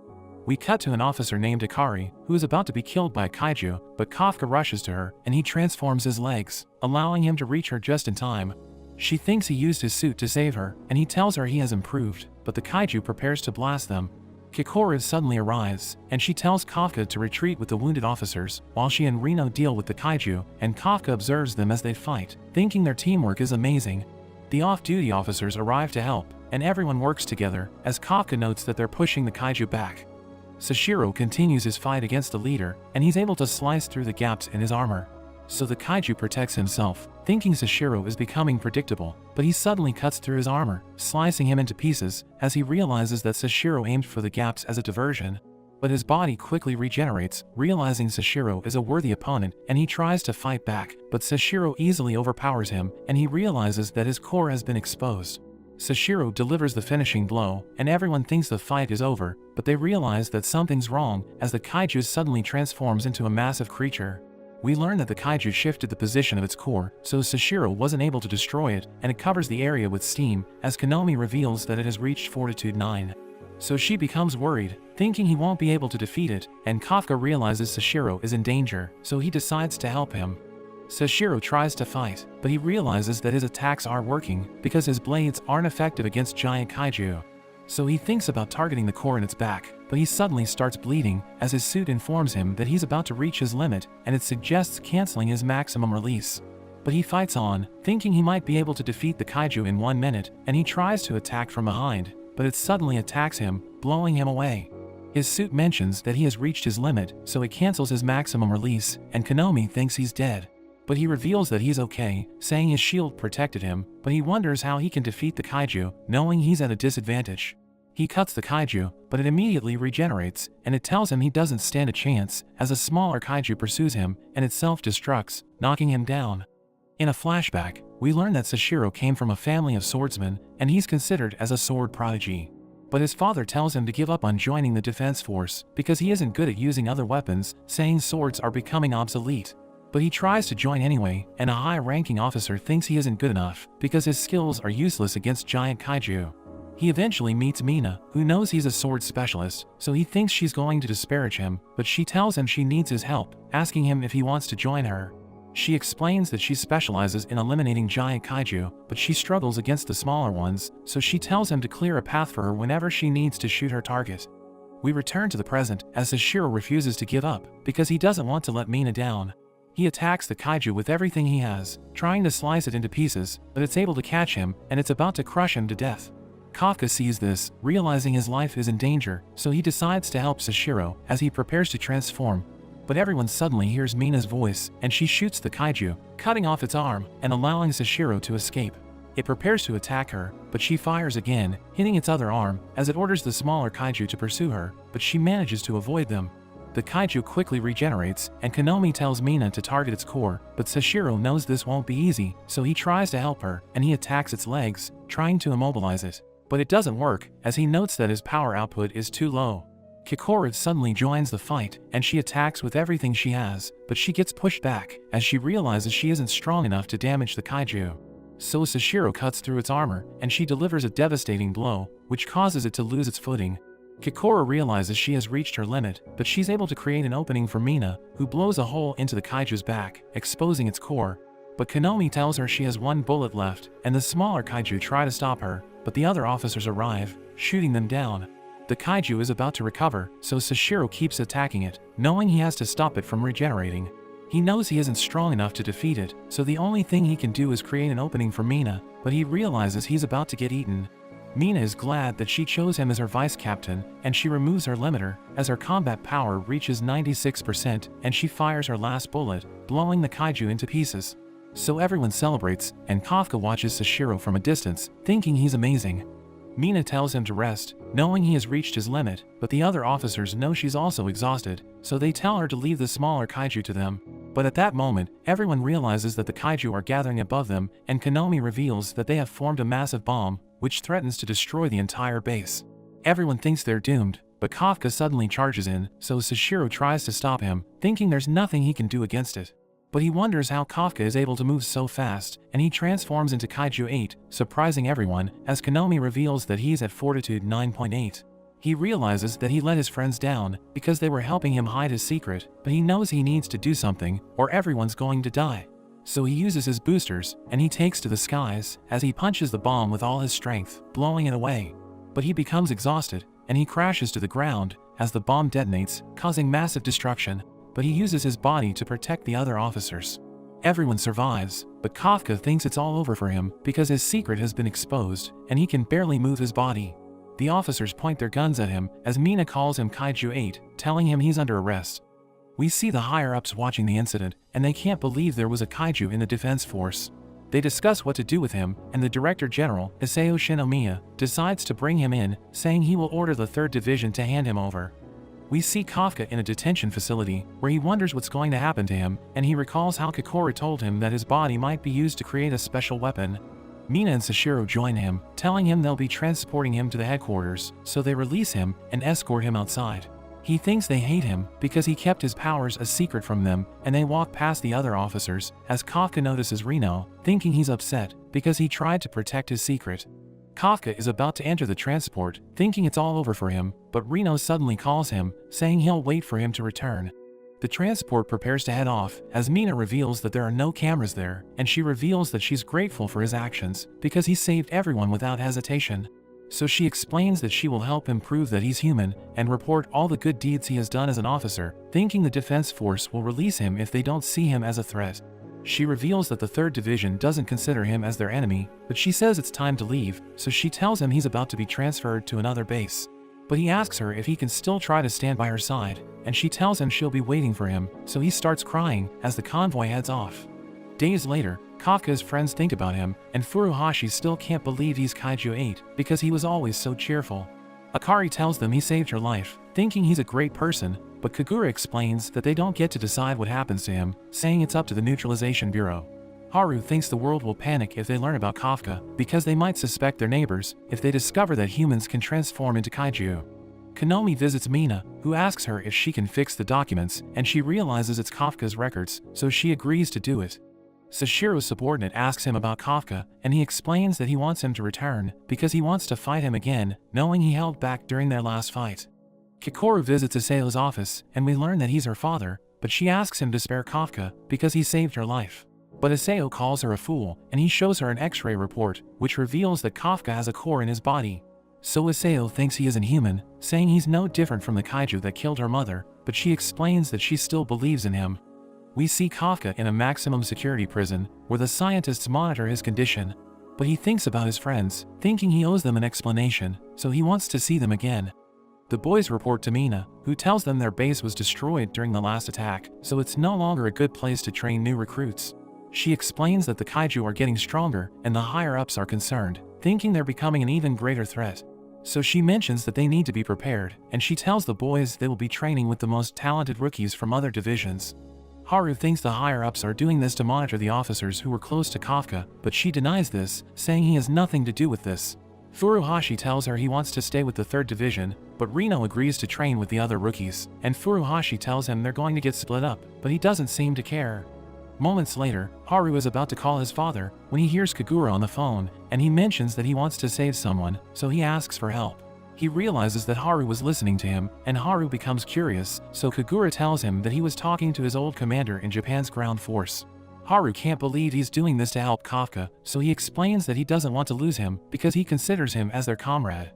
We cut to an officer named Akari, who is about to be killed by a kaiju, but Kafka rushes to her, and he transforms his legs, allowing him to reach her just in time. She thinks he used his suit to save her, and he tells her he has improved, but the kaiju prepares to blast them. Kikoru suddenly arrives, and she tells Kafka to retreat with the wounded officers, while she and Reno deal with the kaiju, and Kafka observes them as they fight, thinking their teamwork is amazing. The off-duty officers arrive to help, and everyone works together, as Kafka notes that they're pushing the kaiju back. Sashiro continues his fight against the leader, and he's able to slice through the gaps in his armor. So the kaiju protects himself, thinking Sashiro is becoming predictable, but he suddenly cuts through his armor, slicing him into pieces, as he realizes that Sashiro aimed for the gaps as a diversion. But his body quickly regenerates, realizing Sashiro is a worthy opponent, and he tries to fight back, but Sashiro easily overpowers him, and he realizes that his core has been exposed. Sashiro delivers the finishing blow, and everyone thinks the fight is over, but they realize that something's wrong, as the kaiju suddenly transforms into a massive creature. We learn that the kaiju shifted the position of its core, so Sashiro wasn't able to destroy it, and it covers the area with steam, as Konami reveals that it has reached Fortitude 9. So she becomes worried, thinking he won't be able to defeat it, and Kafka realizes Sashiro is in danger, so he decides to help him. Sashiro tries to fight, but he realizes that his attacks aren't working, because his blades aren't effective against giant kaiju. So he thinks about targeting the core in its back, but he suddenly starts bleeding, as his suit informs him that he's about to reach his limit, and it suggests canceling his maximum release. But he fights on, thinking he might be able to defeat the kaiju in 1 minute, and he tries to attack from behind, but it suddenly attacks him, blowing him away. His suit mentions that he has reached his limit, so it cancels his maximum release, and Konami thinks he's dead. But he reveals that he's okay, saying his shield protected him, but he wonders how he can defeat the kaiju, knowing he's at a disadvantage. He cuts the kaiju, but it immediately regenerates, and it tells him he doesn't stand a chance, as a smaller kaiju pursues him, and it self-destructs, knocking him down. In a flashback, we learn that Sashiro came from a family of swordsmen, and he's considered as a sword prodigy. But his father tells him to give up on joining the defense force, because he isn't good at using other weapons, saying swords are becoming obsolete. But he tries to join anyway, and a high-ranking officer thinks he isn't good enough, because his skills are useless against giant kaiju. He eventually meets Mina, who knows he's a sword specialist, so he thinks she's going to disparage him, but she tells him she needs his help, asking him if he wants to join her. She explains that she specializes in eliminating giant kaiju, but she struggles against the smaller ones, so she tells him to clear a path for her whenever she needs to shoot her target. We return to the present, as Sashiro refuses to give up, because he doesn't want to let Mina down. He attacks the kaiju with everything he has, trying to slice it into pieces, but it's able to catch him, and it's about to crush him to death. Kafka sees this, realizing his life is in danger, so he decides to help Sashiro as he prepares to transform. But everyone suddenly hears Mina's voice, and she shoots the kaiju, cutting off its arm, and allowing Sashiro to escape. It prepares to attack her, but she fires again, hitting its other arm, as it orders the smaller kaiju to pursue her, but she manages to avoid them. The kaiju quickly regenerates, and Konami tells Mina to target its core, but Sashiro knows this won't be easy, so he tries to help her, and he attacks its legs, trying to immobilize it. But it doesn't work, as he notes that his power output is too low. Kikoru suddenly joins the fight, and she attacks with everything she has, but she gets pushed back, as she realizes she isn't strong enough to damage the kaiju. So Sashiro cuts through its armor, and she delivers a devastating blow, which causes it to lose its footing. Kikoru realizes she has reached her limit, but she's able to create an opening for Mina, who blows a hole into the kaiju's back, exposing its core. But Konami tells her she has 1 bullet left, and the smaller kaiju try to stop her, but the other officers arrive, shooting them down. The kaiju is about to recover, so Sashiro keeps attacking it, knowing he has to stop it from regenerating. He knows he isn't strong enough to defeat it, so the only thing he can do is create an opening for Mina, but he realizes he's about to get eaten. Mina is glad that she chose him as her vice captain, and she removes her limiter, as her combat power reaches 96%, and she fires her last bullet, blowing the kaiju into pieces. So everyone celebrates, and Kafka watches Sashiro from a distance, thinking he's amazing. Mina tells him to rest, knowing he has reached his limit, but the other officers know she's also exhausted, so they tell her to leave the smaller kaiju to them. But at that moment, everyone realizes that the kaiju are gathering above them, and Konami reveals that they have formed a massive bomb, which threatens to destroy the entire base. Everyone thinks they're doomed, but Kafka suddenly charges in, so Sashiro tries to stop him, thinking there's nothing he can do against it. But he wonders how Kafka is able to move so fast, and he transforms into Kaiju 8, surprising everyone, as Konami reveals that he's at Fortitude 9.8. He realizes that he let his friends down, because they were helping him hide his secret, but he knows he needs to do something, or everyone's going to die. So he uses his boosters, and he takes to the skies, as he punches the bomb with all his strength, blowing it away. But he becomes exhausted, and he crashes to the ground, as the bomb detonates, causing massive destruction, but he uses his body to protect the other officers. Everyone survives, but Kafka thinks it's all over for him, because his secret has been exposed, and he can barely move his body. The officers point their guns at him as Mina calls him Kaiju 8, telling him he's under arrest. We see the higher-ups watching the incident, and they can't believe there was a kaiju in the defense force. They discuss what to do with him, and the Director General, Kikoru Shinomiya, decides to bring him in, saying he will order the 3rd Division to hand him over. We see Kafka in a detention facility, where he wonders what's going to happen to him, and he recalls how Kikoru told him that his body might be used to create a special weapon. Mina and Sashiro join him, telling him they'll be transporting him to the headquarters, so they release him and escort him outside. He thinks they hate him because he kept his powers a secret from them, and they walk past the other officers as Kafka notices Reno, thinking he's upset because he tried to protect his secret. Kafka is about to enter the transport, thinking it's all over for him, but Reno suddenly calls him, saying he'll wait for him to return. The transport prepares to head off as Mina reveals that there are no cameras there, and she reveals that she's grateful for his actions because he saved everyone without hesitation. So she explains that she will help him prove that he's human and report all the good deeds he has done as an officer, thinking the defense force will release him if they don't see him as a threat. She reveals that the 3rd Division doesn't consider him as their enemy, but she says it's time to leave, so she tells him he's about to be transferred to another base. But he asks her if he can still try to stand by her side, and she tells him she'll be waiting for him, so he starts crying as the convoy heads off. Days later, Kafka's friends think about him, and Furuhashi still can't believe he's Kaiju 8 because he was always so cheerful. Akari tells them he saved her life, thinking he's a great person, but Kagura explains that they don't get to decide what happens to him, saying it's up to the Neutralization Bureau. Haru thinks the world will panic if they learn about Kafka because they might suspect their neighbors if they discover that humans can transform into kaiju. Konomi visits Mina, who asks her if she can fix the documents, and she realizes it's Kafka's records, so she agrees to do it. Sashiro's subordinate asks him about Kafka, and he explains that he wants him to return because he wants to fight him again, knowing he held back during their last fight. Kikoru visits Asayo's office, and we learn that he's her father, but she asks him to spare Kafka because he saved her life. But Asayo calls her a fool, and he shows her an X-ray report, which reveals that Kafka has a core in his body. So Asayo thinks he is inhuman, saying he's no different from the kaiju that killed her mother, but she explains that she still believes in him. We see Kafka in a maximum security prison, where the scientists monitor his condition. But he thinks about his friends, thinking he owes them an explanation, so he wants to see them again. The boys report to Mina, who tells them their base was destroyed during the last attack, so it's no longer a good place to train new recruits. She explains that the kaiju are getting stronger, and the higher-ups are concerned, thinking they're becoming an even greater threat. So she mentions that they need to be prepared, and she tells the boys they will be training with the most talented rookies from other divisions. Haru thinks the higher-ups are doing this to monitor the officers who were close to Kafka, but she denies this, saying he has nothing to do with this. Furuhashi tells her he wants to stay with the 3rd Division, but Reno agrees to train with the other rookies, and Furuhashi tells him they're going to get split up, but he doesn't seem to care. Moments later, Haru is about to call his father when he hears Kagura on the phone, and he mentions that he wants to save someone, so he asks for help. He realizes that Haru was listening to him, and Haru becomes curious, so Kagura tells him that he was talking to his old commander in Japan's ground force. Haru can't believe he's doing this to help Kafka, so he explains that he doesn't want to lose him because he considers him as their comrade.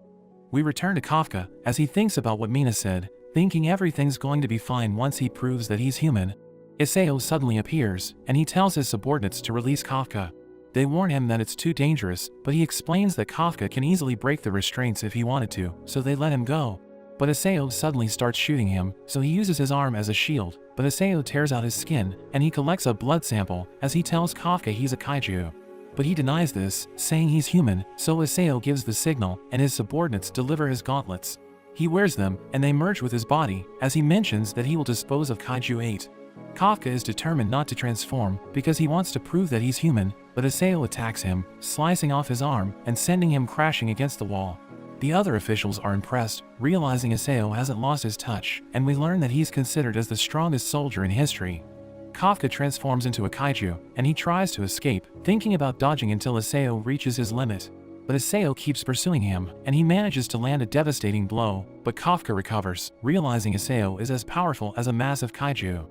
We return to Kafka as he thinks about what Mina said, thinking everything's going to be fine once he proves that he's human. Isao suddenly appears, and he tells his subordinates to release Kafka. They warn him that it's too dangerous, but he explains that Kafka can easily break the restraints if he wanted to, so they let him go. But Isao suddenly starts shooting him, so he uses his arm as a shield, but Isao tears out his skin, and he collects a blood sample as he tells Kafka he's a kaiju. But he denies this, saying he's human, so Isao gives the signal, and his subordinates deliver his gauntlets. He wears them, and they merge with his body, as he mentions that he will dispose of Kaiju 8. Kafka is determined not to transform because he wants to prove that he's human, but Isao attacks him, slicing off his arm and sending him crashing against the wall. The other officials are impressed, realizing Isao hasn't lost his touch, and we learn that he's considered as the strongest soldier in history. Kafka transforms into a kaiju, and he tries to escape, thinking about dodging until Isao reaches his limit. But Isao keeps pursuing him, and he manages to land a devastating blow, but Kafka recovers, realizing Isao is as powerful as a massive kaiju.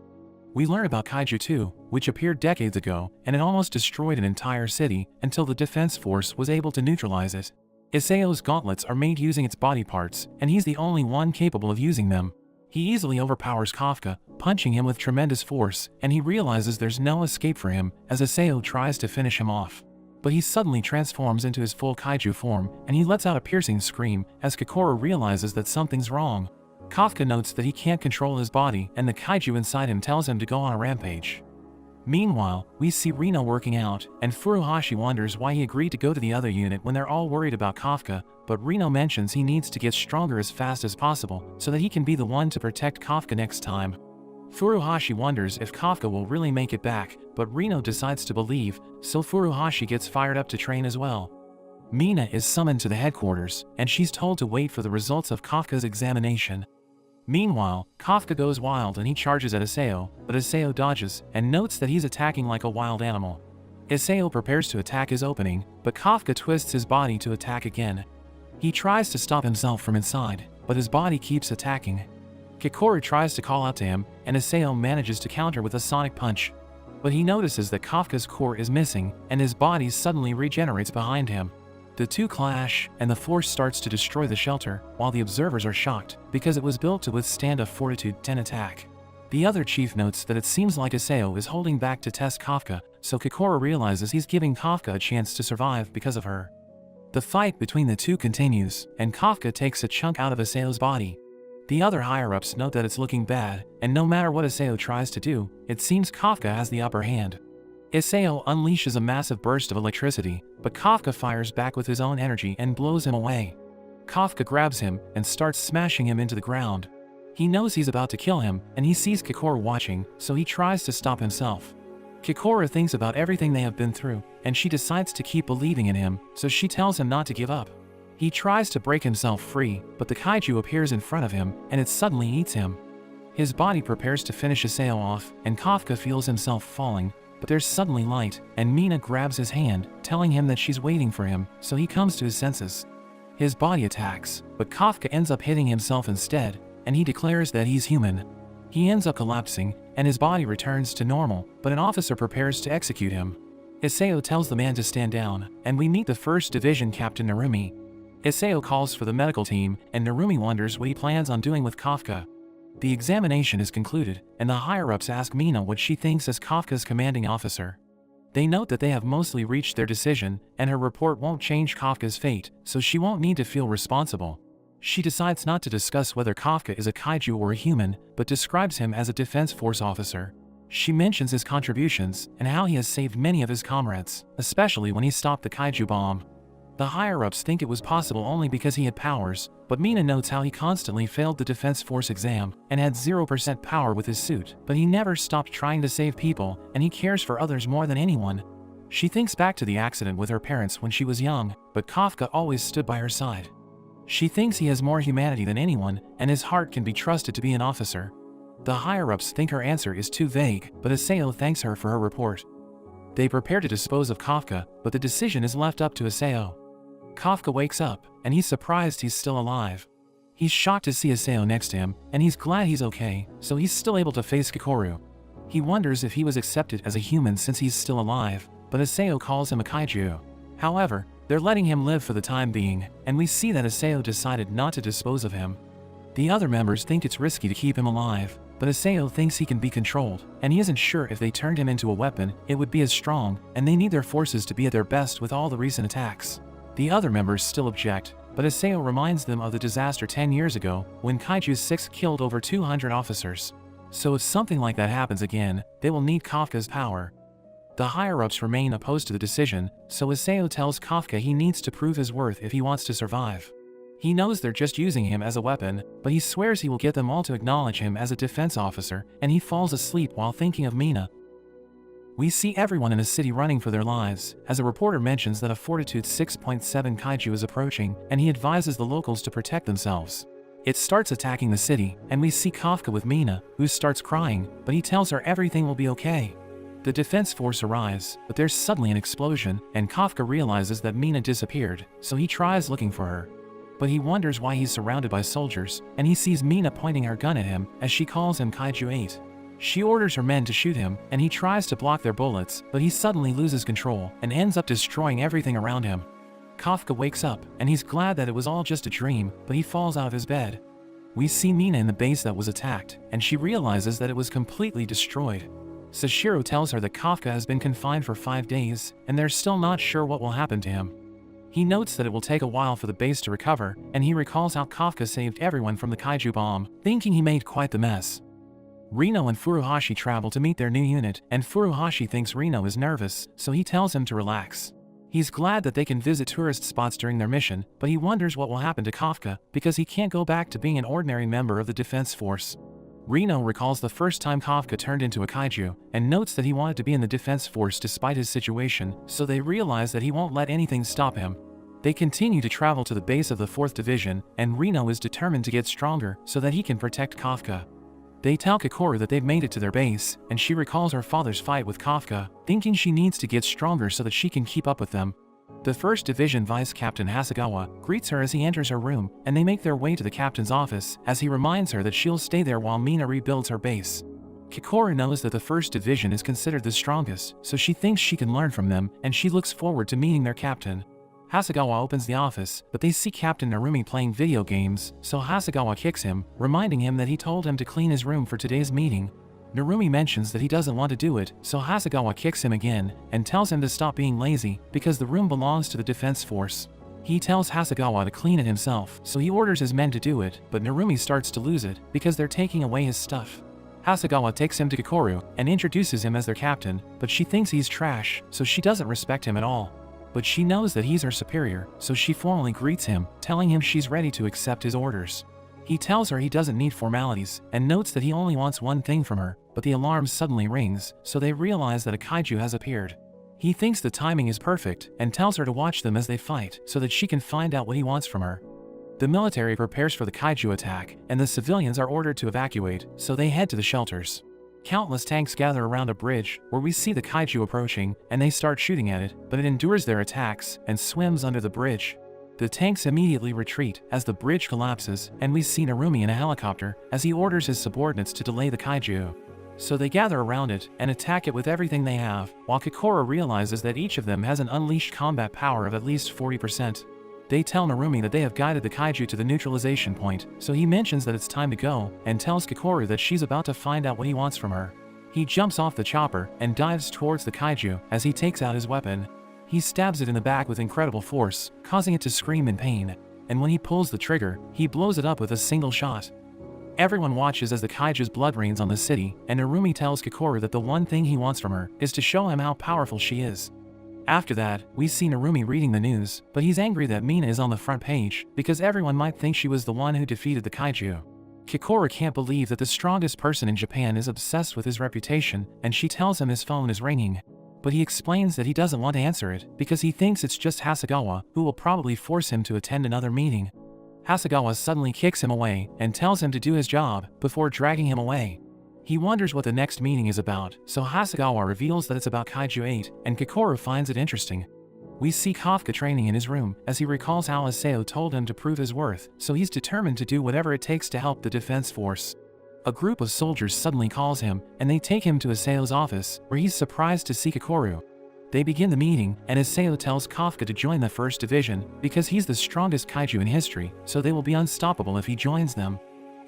We learn about Kaiju 2, which appeared decades ago, and it almost destroyed an entire city until the defense force was able to neutralize it. Isao's gauntlets are made using its body parts, and he's the only one capable of using them. He easily overpowers Kafka, punching him with tremendous force, and he realizes there's no escape for him as Isao tries to finish him off. But he suddenly transforms into his full kaiju form, and he lets out a piercing scream as Kikoru realizes that something's wrong. Kafka notes that he can't control his body, and the kaiju inside him tells him to go on a rampage. Meanwhile, we see Reno working out, and Furuhashi wonders why he agreed to go to the other unit when they're all worried about Kafka, but Reno mentions he needs to get stronger as fast as possible so that he can be the one to protect Kafka next time. Furuhashi wonders if Kafka will really make it back, but Reno decides to believe, so Furuhashi gets fired up to train as well. Mina is summoned to the headquarters, and she's told to wait for the results of Kafka's examination. Meanwhile, Kafka goes wild and he charges at Isao, but Isao dodges and notes that he's attacking like a wild animal. Isao prepares to attack his opening, but Kafka twists his body to attack again. He tries to stop himself from inside, but his body keeps attacking. Kikoru tries to call out to him, and Isao manages to counter with a sonic punch. But he notices that Kafka's core is missing, and his body suddenly regenerates behind him. The two clash, and the force starts to destroy the shelter, while the observers are shocked, because it was built to withstand a Fortitude 10 attack. The other chief notes that it seems like Isao is holding back to test Kafka, so Kikoru realizes he's giving Kafka a chance to survive because of her. The fight between the two continues, and Kafka takes a chunk out of Isao's body. The other higher-ups note that it's looking bad, and no matter what Isao tries to do, it seems Kafka has the upper hand. Isao unleashes a massive burst of electricity, but Kafka fires back with his own energy and blows him away. Kafka grabs him and starts smashing him into the ground. He knows he's about to kill him, and he sees Kikoru watching, so he tries to stop himself. Kikoru thinks about everything they have been through, and she decides to keep believing in him, so she tells him not to give up. He tries to break himself free, but the kaiju appears in front of him, and it suddenly eats him. His body prepares to finish Isao off, and Kafka feels himself falling, but there's suddenly light, and Mina grabs his hand, telling him that she's waiting for him, so he comes to his senses. His body attacks, but Kafka ends up hitting himself instead, and he declares that he's human. He ends up collapsing, and his body returns to normal, but an officer prepares to execute him. Isao tells the man to stand down, and we meet the 1st Division Captain Narumi. Isao calls for the medical team, and Narumi wonders what he plans on doing with Kafka. The examination is concluded, and the higher-ups ask Mina what she thinks as Kafka's commanding officer. They note that they have mostly reached their decision, and her report won't change Kafka's fate, so she won't need to feel responsible. She decides not to discuss whether Kafka is a kaiju or a human, but describes him as a Defense Force officer. She mentions his contributions, and how he has saved many of his comrades, especially when he stopped the kaiju bomb. The higher-ups think it was possible only because he had powers, but Mina notes how he constantly failed the Defense Force exam, and had 0% power with his suit, but he never stopped trying to save people, and he cares for others more than anyone. She thinks back to the accident with her parents when she was young, but Kafka always stood by her side. She thinks he has more humanity than anyone, and his heart can be trusted to be an officer. The higher-ups think her answer is too vague, but Isao thanks her for her report. They prepare to dispose of Kafka, but the decision is left up to Isao. Kafka wakes up, and he's surprised he's still alive. He's shocked to see Isao next to him, and he's glad he's okay, so he's still able to face Kikoru. He wonders if he was accepted as a human since he's still alive, but Isao calls him a kaiju. However, they're letting him live for the time being, and we see that Isao decided not to dispose of him. The other members think it's risky to keep him alive, but Isao thinks he can be controlled, and he isn't sure if they turned him into a weapon, it would be as strong, and they need their forces to be at their best with all the recent attacks. The other members still object, but Isao reminds them of the disaster 10 years ago, when Kaiju 6 killed over 200 officers. So if something like that happens again, they will need Kafka's power. The higher-ups remain opposed to the decision, so Isao tells Kafka he needs to prove his worth if he wants to survive. He knows they're just using him as a weapon, but he swears he will get them all to acknowledge him as a defense officer, and he falls asleep while thinking of Mina. We see everyone in a city running for their lives, as a reporter mentions that a Fortitude 6.7 kaiju is approaching, and he advises the locals to protect themselves. It starts attacking the city, and we see Kafka with Mina, who starts crying, but he tells her everything will be okay. The defense force arrives, but there's suddenly an explosion, and Kafka realizes that Mina disappeared, so he tries looking for her. But he wonders why he's surrounded by soldiers, and he sees Mina pointing her gun at him as she calls him Kaiju 8. She orders her men to shoot him, and he tries to block their bullets, but he suddenly loses control and ends up destroying everything around him. Kafka wakes up, and he's glad that it was all just a dream, but he falls out of his bed. We see Mina in the base that was attacked, and she realizes that it was completely destroyed. Sashiro tells her that Kafka has been confined for 5 days, and they're still not sure what will happen to him. He notes that it will take a while for the base to recover, and he recalls how Kafka saved everyone from the kaiju bomb, thinking he made quite the mess. Reno and Furuhashi travel to meet their new unit, and Furuhashi thinks Reno is nervous, so he tells him to relax. He's glad that they can visit tourist spots during their mission, but he wonders what will happen to Kafka, because he can't go back to being an ordinary member of the defense force. Reno recalls the first time Kafka turned into a kaiju, and notes that he wanted to be in the defense force despite his situation, so they realize that he won't let anything stop him. They continue to travel to the base of the 4th Division, and Reno is determined to get stronger so that he can protect Kafka. They tell Kikoru that they've made it to their base, and she recalls her father's fight with Kafka, thinking she needs to get stronger so that she can keep up with them. The 1st Division Vice Captain Hasegawa greets her as he enters her room, and they make their way to the captain's office as he reminds her that she'll stay there while Mina rebuilds her base. Kikoru knows that the 1st Division is considered the strongest, so she thinks she can learn from them, and she looks forward to meeting their captain. Hasegawa opens the office, but they see Captain Narumi playing video games, so Hasegawa kicks him, reminding him that he told him to clean his room for today's meeting. Narumi mentions that he doesn't want to do it, so Hasegawa kicks him again, and tells him to stop being lazy, because the room belongs to the defense force. He tells Hasegawa to clean it himself, so he orders his men to do it, but Narumi starts to lose it, because they're taking away his stuff. Hasegawa takes him to Kikoru, and introduces him as their captain, but she thinks he's trash, so she doesn't respect him at all. But she knows that he's her superior, so she formally greets him, telling him she's ready to accept his orders. He tells her he doesn't need formalities, and notes that he only wants one thing from her, but the alarm suddenly rings, so they realize that a kaiju has appeared. He thinks the timing is perfect, and tells her to watch them as they fight, so that she can find out what he wants from her. The military prepares for the kaiju attack, and the civilians are ordered to evacuate, so they head to the shelters. Countless tanks gather around a bridge, where we see the kaiju approaching, and they start shooting at it, but it endures their attacks, and swims under the bridge. The tanks immediately retreat as the bridge collapses, and we see Narumi in a helicopter as he orders his subordinates to delay the kaiju. So they gather around it and attack it with everything they have, while Kikoru realizes that each of them has an unleashed combat power of at least 40%. They tell Narumi that they have guided the kaiju to the neutralization point, so he mentions that it's time to go, and tells Kikoru that she's about to find out what he wants from her. He jumps off the chopper and dives towards the kaiju as he takes out his weapon. He stabs it in the back with incredible force, causing it to scream in pain, and when he pulls the trigger, he blows it up with a single shot. Everyone watches as the kaiju's blood rains on the city, and Narumi tells Kikoru that the one thing he wants from her is to show him how powerful she is. After that, we see Narumi reading the news, but he's angry that Mina is on the front page, because everyone might think she was the one who defeated the kaiju. Kikoru can't believe that the strongest person in Japan is obsessed with his reputation, and she tells him his phone is ringing. But he explains that he doesn't want to answer it, because he thinks it's just Hasegawa, who will probably force him to attend another meeting. Hasegawa suddenly kicks him away, and tells him to do his job, before dragging him away. He wonders what the next meeting is about, so Hasegawa reveals that it's about Kaiju 8, and Kikoru finds it interesting. We see Kafka training in his room, as he recalls how Isao told him to prove his worth, so he's determined to do whatever it takes to help the defense force. A group of soldiers suddenly calls him, and they take him to Isao's office, where he's surprised to see Kikoru. They begin the meeting, and Isao tells Kafka to join the 1st Division, because he's the strongest kaiju in history, so they will be unstoppable if he joins them.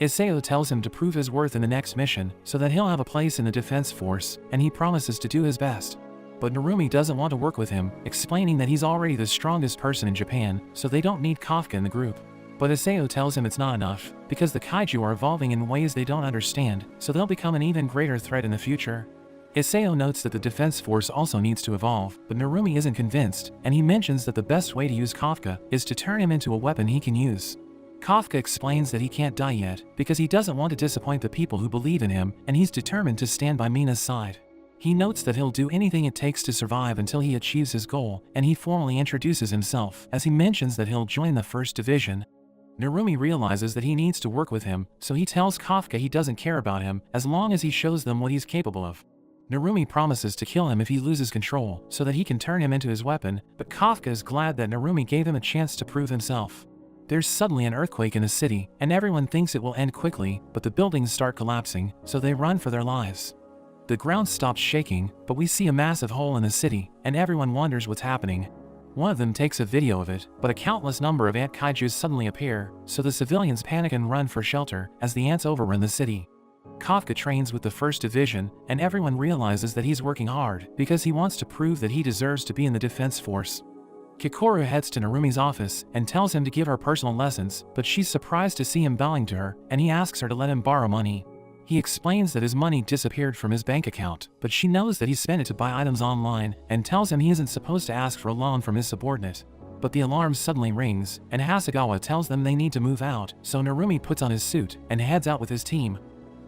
Isao tells him to prove his worth in the next mission, so that he'll have a place in the defense force, and he promises to do his best. But Narumi doesn't want to work with him, explaining that he's already the strongest person in Japan, so they don't need Kafka in the group. But Isao tells him it's not enough, because the kaiju are evolving in ways they don't understand, so they'll become an even greater threat in the future. Isao notes that the defense force also needs to evolve, but Narumi isn't convinced, and he mentions that the best way to use Kafka is to turn him into a weapon he can use. Kafka explains that he can't die yet, because he doesn't want to disappoint the people who believe in him, and he's determined to stand by Mina's side. He notes that he'll do anything it takes to survive until he achieves his goal, and he formally introduces himself, as he mentions that he'll join the 1st Division. Narumi realizes that he needs to work with him, so he tells Kafka he doesn't care about him, as long as he shows them what he's capable of. Narumi promises to kill him if he loses control, so that he can turn him into his weapon, but Kafka is glad that Narumi gave him a chance to prove himself. There's suddenly an earthquake in the city, and everyone thinks it will end quickly, but the buildings start collapsing, so they run for their lives. The ground stops shaking, but we see a massive hole in the city, and everyone wonders what's happening. One of them takes a video of it, but a countless number of ant kaijus suddenly appear, so the civilians panic and run for shelter, as the ants overrun the city. Kafka trains with the First Division, and everyone realizes that he's working hard because he wants to prove that he deserves to be in the defense force. Kikoru heads to Narumi's office and tells him to give her personal lessons, but she's surprised to see him bowing to her, and he asks her to let him borrow money. He explains that his money disappeared from his bank account, but she knows that he spent it to buy items online, and tells him he isn't supposed to ask for a loan from his subordinate. But the alarm suddenly rings, and Hasegawa tells them they need to move out, so Narumi puts on his suit and heads out with his team.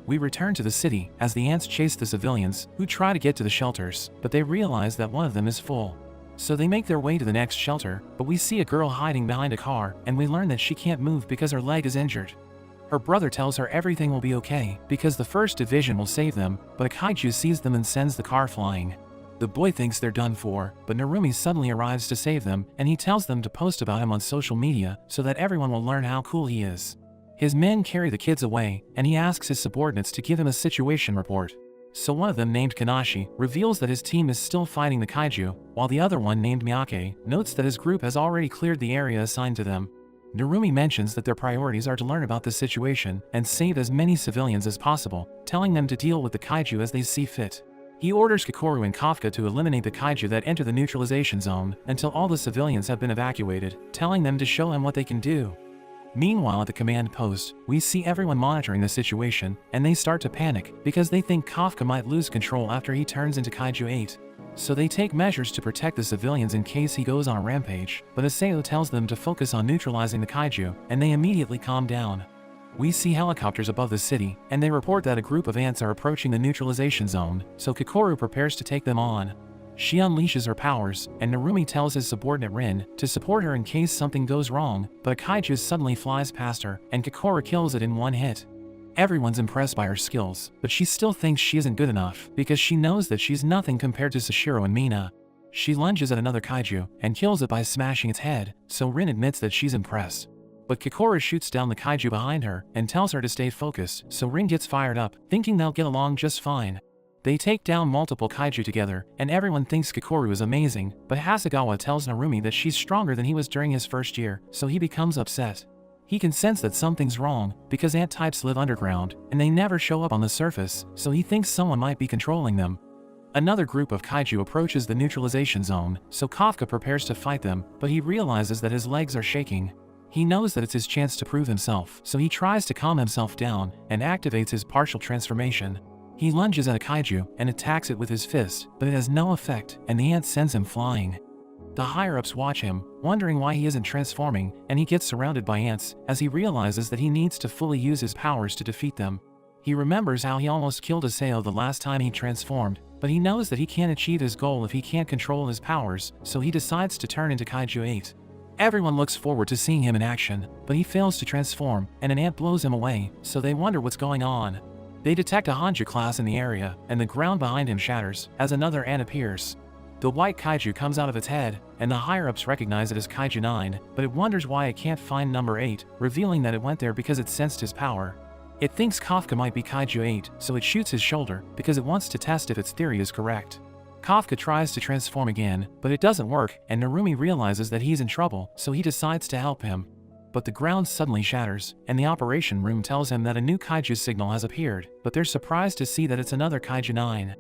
We return to the city as the ants chase the civilians, who try to get to the shelters, but they realize that one of them is full. So they make their way to the next shelter, but we see a girl hiding behind a car, and we learn that she can't move because her leg is injured. Her brother tells her everything will be okay, because the First Division will save them, but a kaiju sees them and sends the car flying. The boy thinks they're done for, but Narumi suddenly arrives to save them, and he tells them to post about him on social media so that everyone will learn how cool he is. His men carry the kids away, and he asks his subordinates to give him a situation report. So one of them, named Kanashi, reveals that his team is still fighting the kaiju, while the other one, named Miyake, notes that his group has already cleared the area assigned to them. Narumi mentions that their priorities are to learn about the situation and save as many civilians as possible, telling them to deal with the kaiju as they see fit. He orders Kikoru and Kafka to eliminate the kaiju that enter the neutralization zone until all the civilians have been evacuated, telling them to show him what they can do. Meanwhile, at the command post, we see everyone monitoring the situation, and they start to panic because they think Kafka might lose control after he turns into Kaiju 8. So they take measures to protect the civilians in case he goes on a rampage, but Aseo tells them to focus on neutralizing the kaiju, and they immediately calm down. We see helicopters above the city, and they report that a group of ants are approaching the neutralization zone, so Kikoru prepares to take them on. She unleashes her powers, and Narumi tells his subordinate Rin to support her in case something goes wrong, but a kaiju suddenly flies past her, and Kikoru kills it in one hit. Everyone's impressed by her skills, but she still thinks she isn't good enough because she knows that she's nothing compared to Sashiro and Mina. She lunges at another kaiju and kills it by smashing its head, so Rin admits that she's impressed. But Kikoru shoots down the kaiju behind her and tells her to stay focused, so Rin gets fired up, thinking they'll get along just fine. They take down multiple kaiju together, and everyone thinks Kikoru is amazing, but Hasegawa tells Narumi that she's stronger than he was during his first year, so he becomes upset. He can sense that something's wrong, because ant types live underground, and they never show up on the surface, so he thinks someone might be controlling them. Another group of kaiju approaches the neutralization zone, so Kafka prepares to fight them, but he realizes that his legs are shaking. He knows that it's his chance to prove himself, so he tries to calm himself down, and activates his partial transformation. He lunges at a kaiju and attacks it with his fist, but it has no effect, and the ant sends him flying. The higher-ups watch him, wondering why he isn't transforming, and he gets surrounded by ants as he realizes that he needs to fully use his powers to defeat them. He remembers how he almost killed Aseo the last time he transformed, but he knows that he can't achieve his goal if he can't control his powers, so he decides to turn into Kaiju 8. Everyone looks forward to seeing him in action, but he fails to transform, and an ant blows him away, so they wonder what's going on. They detect a Hanju class in the area, and the ground behind him shatters as another ant appears. The white kaiju comes out of its head, and the higher-ups recognize it as Kaiju 9, but it wonders why it can't find number 8, revealing that it went there because it sensed his power. It thinks Kafka might be Kaiju 8, so it shoots his shoulder because it wants to test if its theory is correct. Kafka tries to transform again, but it doesn't work, and Narumi realizes that he's in trouble, so he decides to help him. But the ground suddenly shatters, and the operation room tells him that a new kaiju signal has appeared, but they're surprised to see that it's another Kaiju 9.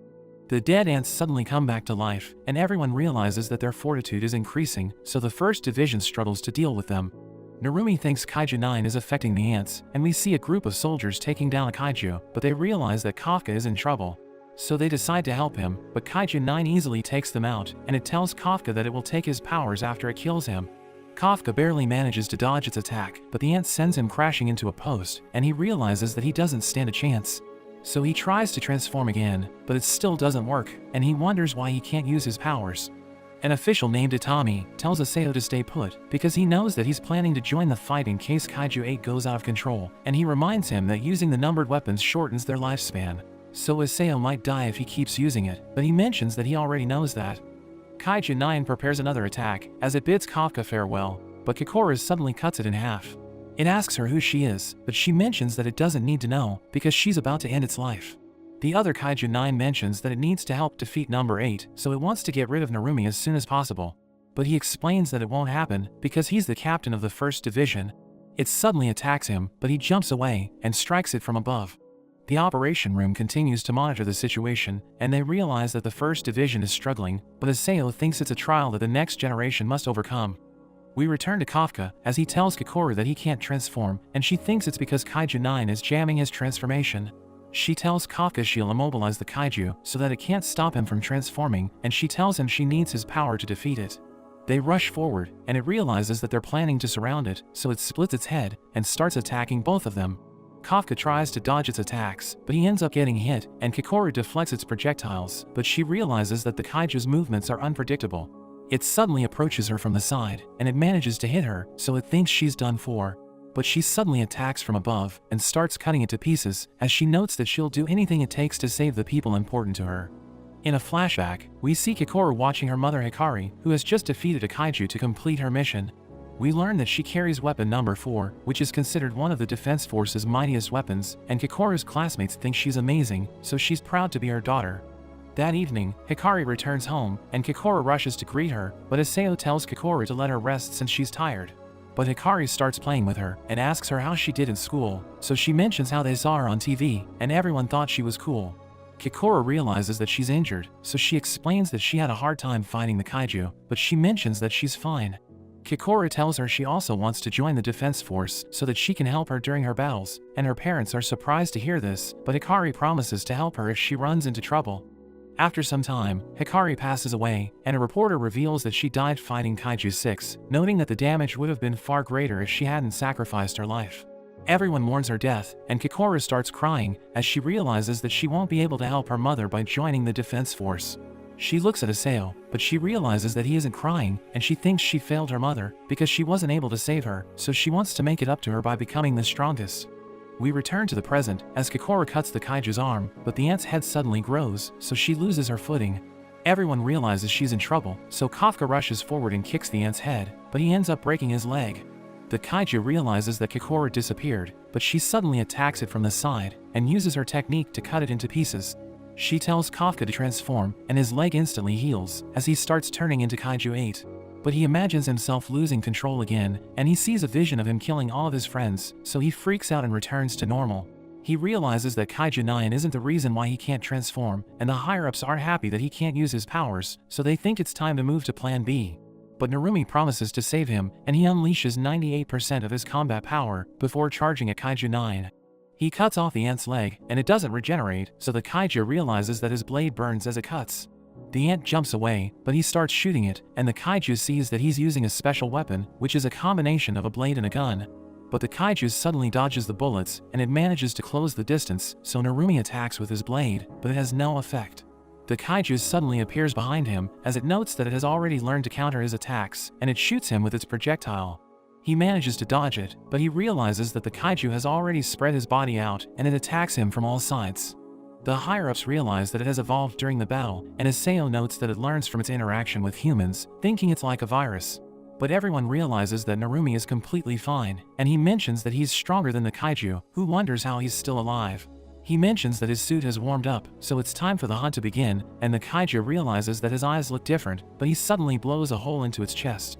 The dead ants suddenly come back to life, and everyone realizes that their fortitude is increasing, so the First Division struggles to deal with them. Narumi thinks Kaiju 9 is affecting the ants, and we see a group of soldiers taking down a kaiju, but they realize that Kafka is in trouble. So they decide to help him, but Kaiju 9 easily takes them out, and it tells Kafka that it will take his powers after it kills him. Kafka barely manages to dodge its attack, but the ant sends him crashing into a post, and he realizes that he doesn't stand a chance. So he tries to transform again, but it still doesn't work, and he wonders why he can't use his powers. An official named Itami tells Aseo to stay put, because he knows that he's planning to join the fight in case Kaiju 8 goes out of control, and he reminds him that using the numbered weapons shortens their lifespan. So Aseo might die if he keeps using it, but he mentions that he already knows that. Kaiju 9 prepares another attack, as it bids Kafka farewell, but Kikoru suddenly cuts it in half. It asks her who she is, but she mentions that it doesn't need to know, because she's about to end its life. The other Kaiju 9 mentions that it needs to help defeat number 8, so it wants to get rid of Narumi as soon as possible. But he explains that it won't happen, because he's the captain of the First Division. It suddenly attacks him, but he jumps away, and strikes it from above. The operation room continues to monitor the situation, and they realize that the first division is struggling, but Isao thinks it's a trial that the next generation must overcome. We return to Kafka, as he tells Kikoru that he can't transform, and she thinks it's because Kaiju 9 is jamming his transformation. She tells Kafka she'll immobilize the kaiju so that it can't stop him from transforming, and she tells him she needs his power to defeat it. They rush forward, and it realizes that they're planning to surround it, so it splits its head and starts attacking both of them. Kafka tries to dodge its attacks, but he ends up getting hit, and Kikoru deflects its projectiles, but she realizes that the kaiju's movements are unpredictable. It suddenly approaches her from the side, and it manages to hit her, so it thinks she's done for. But she suddenly attacks from above, and starts cutting it to pieces, as she notes that she'll do anything it takes to save the people important to her. In a flashback, we see Kikoru watching her mother Hikari, who has just defeated a kaiju to complete her mission. We learn that she carries weapon number 4, which is considered one of the Defense Force's mightiest weapons, and Kikoru's classmates think she's amazing, so she's proud to be her daughter. That evening, Hikari returns home, and Kikoru rushes to greet her, but Isao tells Kikoru to let her rest since she's tired. But Hikari starts playing with her, and asks her how she did in school, so she mentions how they saw her on TV, and everyone thought she was cool. Kikoru realizes that she's injured, so she explains that she had a hard time fighting the kaiju, but she mentions that she's fine. Kikoru tells her she also wants to join the Defense Force so that she can help her during her battles, and her parents are surprised to hear this, but Hikari promises to help her if she runs into trouble. After some time, Hikari passes away, and a reporter reveals that she died fighting Kaiju 6, noting that the damage would have been far greater if she hadn't sacrificed her life. Everyone mourns her death, and Kikoru starts crying as she realizes that she won't be able to help her mother by joining the Defense Force. She looks at Isao, but she realizes that he isn't crying, and she thinks she failed her mother because she wasn't able to save her, so she wants to make it up to her by becoming the strongest. We return to the present, as Kikoru cuts the kaiju's arm, but the ant's head suddenly grows, so she loses her footing. Everyone realizes she's in trouble, so Kafka rushes forward and kicks the ant's head, but he ends up breaking his leg. The kaiju realizes that Kikoru disappeared, but she suddenly attacks it from the side, and uses her technique to cut it into pieces. She tells Kafka to transform, and his leg instantly heals, as he starts turning into Kaiju 8. But he imagines himself losing control again, and he sees a vision of him killing all of his friends, so he freaks out and returns to normal. He realizes that Kaiju 9 isn't the reason why he can't transform, and the higher-ups aren't happy that he can't use his powers, so they think it's time to move to Plan B. But Narumi promises to save him, and he unleashes 98% of his combat power before charging at Kaiju 9. He cuts off the ant's leg, and it doesn't regenerate, so the kaiju realizes that his blade burns as it cuts. The ant jumps away, but he starts shooting it, and the kaiju sees that he's using a special weapon, which is a combination of a blade and a gun. But the kaiju suddenly dodges the bullets, and it manages to close the distance, so Narumi attacks with his blade, but it has no effect. The kaiju suddenly appears behind him, as it notes that it has already learned to counter his attacks, and it shoots him with its projectile. He manages to dodge it, but he realizes that the kaiju has already spread his body out, and it attacks him from all sides. The higher-ups realize that it has evolved during the battle, and Isao notes that it learns from its interaction with humans, thinking it's like a virus. But everyone realizes that Narumi is completely fine, and he mentions that he's stronger than the kaiju, who wonders how he's still alive. He mentions that his suit has warmed up, so it's time for the hunt to begin, and the kaiju realizes that his eyes look different, but he suddenly blows a hole into its chest.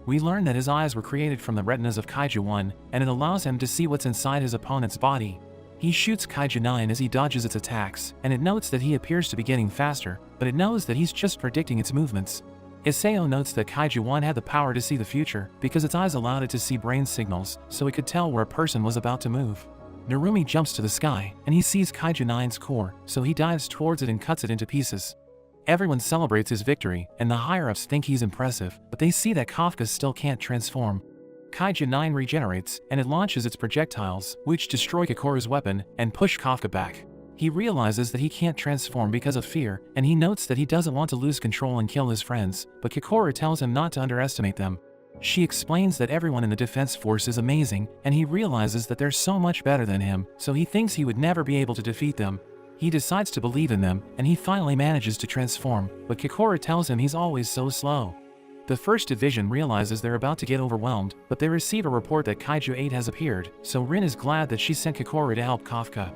We learn that his eyes were created from the retinas of Kaiju 1, and it allows him to see what's inside his opponent's body. He shoots Kaiju 9 as he dodges its attacks, and it notes that he appears to be getting faster, but it knows that he's just predicting its movements. Isao notes that Kaiju 1 had the power to see the future, because its eyes allowed it to see brain signals, so it could tell where a person was about to move. Narumi jumps to the sky, and he sees Kaiju 9's core, so he dives towards it and cuts it into pieces. Everyone celebrates his victory, and the higher-ups think he's impressive, but they see that Kafka still can't transform. Kaiju 9 regenerates, and it launches its projectiles, which destroy Kikoru's weapon, and push Kafka back. He realizes that he can't transform because of fear, and he notes that he doesn't want to lose control and kill his friends, but Kikoru tells him not to underestimate them. She explains that everyone in the Defense Force is amazing, and he realizes that they're so much better than him, so he thinks he would never be able to defeat them. He decides to believe in them, and he finally manages to transform, but Kikoru tells him he's always so slow. The First Division realizes they're about to get overwhelmed, but they receive a report that Kaiju 8 has appeared, so Rin is glad that she sent Kikoru to help Kafka.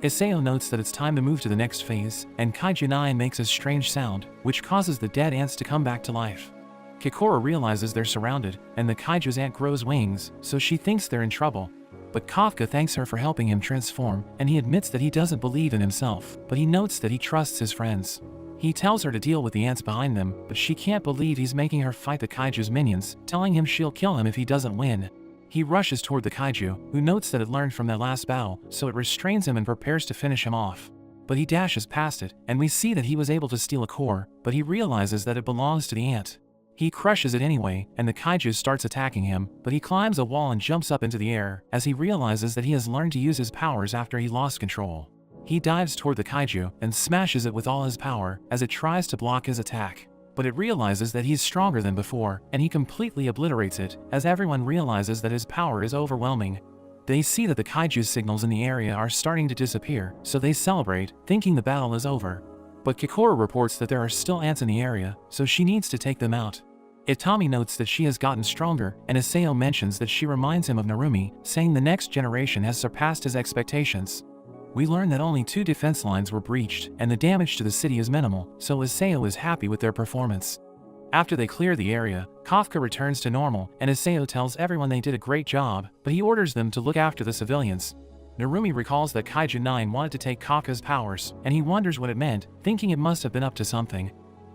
Isao notes that it's time to move to the next phase, and Kaiju 9 makes a strange sound, which causes the dead ants to come back to life. Kikoru realizes they're surrounded, and the kaiju's ant grows wings, so she thinks they're in trouble. But Kafka thanks her for helping him transform, and he admits that he doesn't believe in himself, but he notes that he trusts his friends. He tells her to deal with the ants behind them, but she can't believe he's making her fight the kaiju's minions, telling him she'll kill him if he doesn't win. He rushes toward the kaiju, who notes that it learned from their last battle, so it restrains him and prepares to finish him off. But he dashes past it, and we see that he was able to steal a core, but he realizes that it belongs to the ant. He crushes it anyway, and the kaiju starts attacking him, but he climbs a wall and jumps up into the air, as he realizes that he has learned to use his powers after he lost control. He dives toward the kaiju and smashes it with all his power as it tries to block his attack. But it realizes that he's stronger than before, and he completely obliterates it, as everyone realizes that his power is overwhelming. They see that the kaiju's signals in the area are starting to disappear, so they celebrate, thinking the battle is over. But Kikoru reports that there are still ants in the area, so she needs to take them out. Itami notes that she has gotten stronger, and Isao mentions that she reminds him of Narumi, saying the next generation has surpassed his expectations. We learn that only 2 defense lines were breached, and the damage to the city is minimal, so Isao is happy with their performance. After they clear the area, Kafka returns to normal, and Isao tells everyone they did a great job, but he orders them to look after the civilians. Narumi recalls that Kaiju 9 wanted to take Kafka's powers, and he wonders what it meant, thinking it must have been up to something.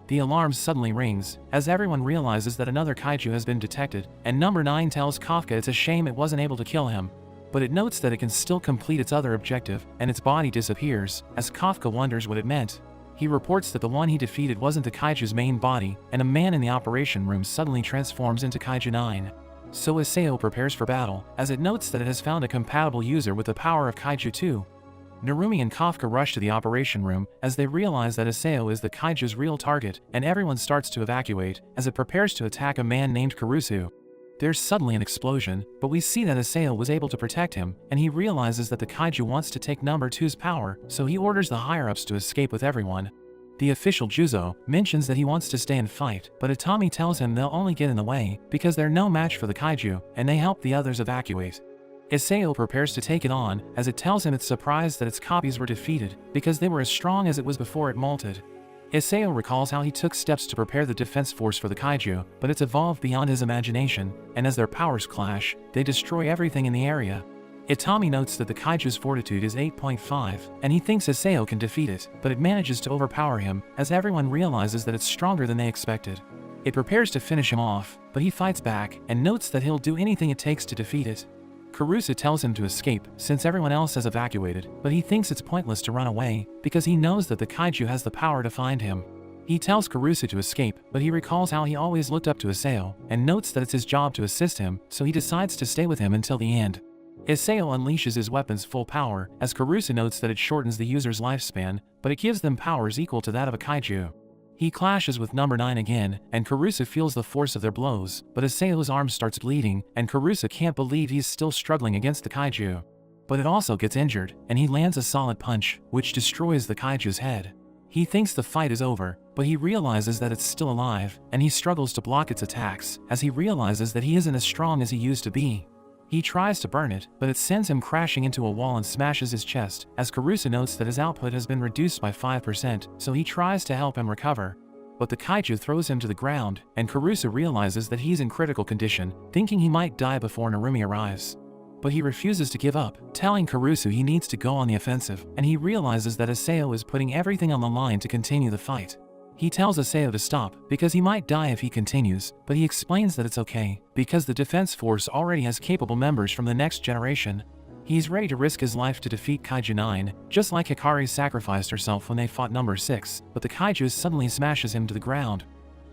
The alarm suddenly rings, as everyone realizes that another kaiju has been detected, and number 9 tells Kafka it's a shame it wasn't able to kill him. But it notes that it can still complete its other objective, and its body disappears, as Kafka wonders what it meant. He reports that the one he defeated wasn't the kaiju's main body, and a man in the operation room suddenly transforms into Kaiju 9. So Isao prepares for battle, as it notes that it has found a compatible user with the power of Kaiju 2. Narumi and Kafka rush to the operation room, as they realize that Isao is the kaiju's real target, and everyone starts to evacuate, as it prepares to attack a man named Kurusu. There's suddenly an explosion, but we see that Isao was able to protect him, and he realizes that the kaiju wants to take number 2's power, so he orders the higher-ups to escape with everyone. The official Juzo mentions that he wants to stay and fight, but Itami tells him they'll only get in the way, because they're no match for the kaiju, and they help the others evacuate. Isao prepares to take it on, as it tells him it's surprised that its copies were defeated, because they were as strong as it was before it molted. Isao recalls how he took steps to prepare the defense force for the kaiju, but it's evolved beyond his imagination, and as their powers clash, they destroy everything in the area. Itami notes that the kaiju's fortitude is 8.5, and he thinks Isao can defeat it, but it manages to overpower him, as everyone realizes that it's stronger than they expected. It prepares to finish him off, but he fights back, and notes that he'll do anything it takes to defeat it. Kurusu tells him to escape, since everyone else has evacuated, but he thinks it's pointless to run away, because he knows that the kaiju has the power to find him. He tells Kurusu to escape, but he recalls how he always looked up to Isao, and notes that it's his job to assist him, so he decides to stay with him until the end. Isao unleashes his weapon's full power, as Kurusu notes that it shortens the user's lifespan, but it gives them powers equal to that of a kaiju. He clashes with number 9 again, and Kurusu feels the force of their blows, but Isao's arm starts bleeding, and Kurusu can't believe he's still struggling against the kaiju. But it also gets injured, and he lands a solid punch, which destroys the kaiju's head. He thinks the fight is over, but he realizes that it's still alive, and he struggles to block its attacks, as he realizes that he isn't as strong as he used to be. He tries to burn it, but it sends him crashing into a wall and smashes his chest, as Kurusu notes that his output has been reduced by 5%, so he tries to help him recover. But the kaiju throws him to the ground, and Kurusu realizes that he's in critical condition, thinking he might die before Narumi arrives. But he refuses to give up, telling Kurusu he needs to go on the offensive, and he realizes that Isao is putting everything on the line to continue the fight. He tells Isao to stop, because he might die if he continues, but he explains that it's okay, because the defense force already has capable members from the next generation. He's ready to risk his life to defeat Kaiju 9, just like Hikari sacrificed herself when they fought number 6, but the kaiju suddenly smashes him to the ground.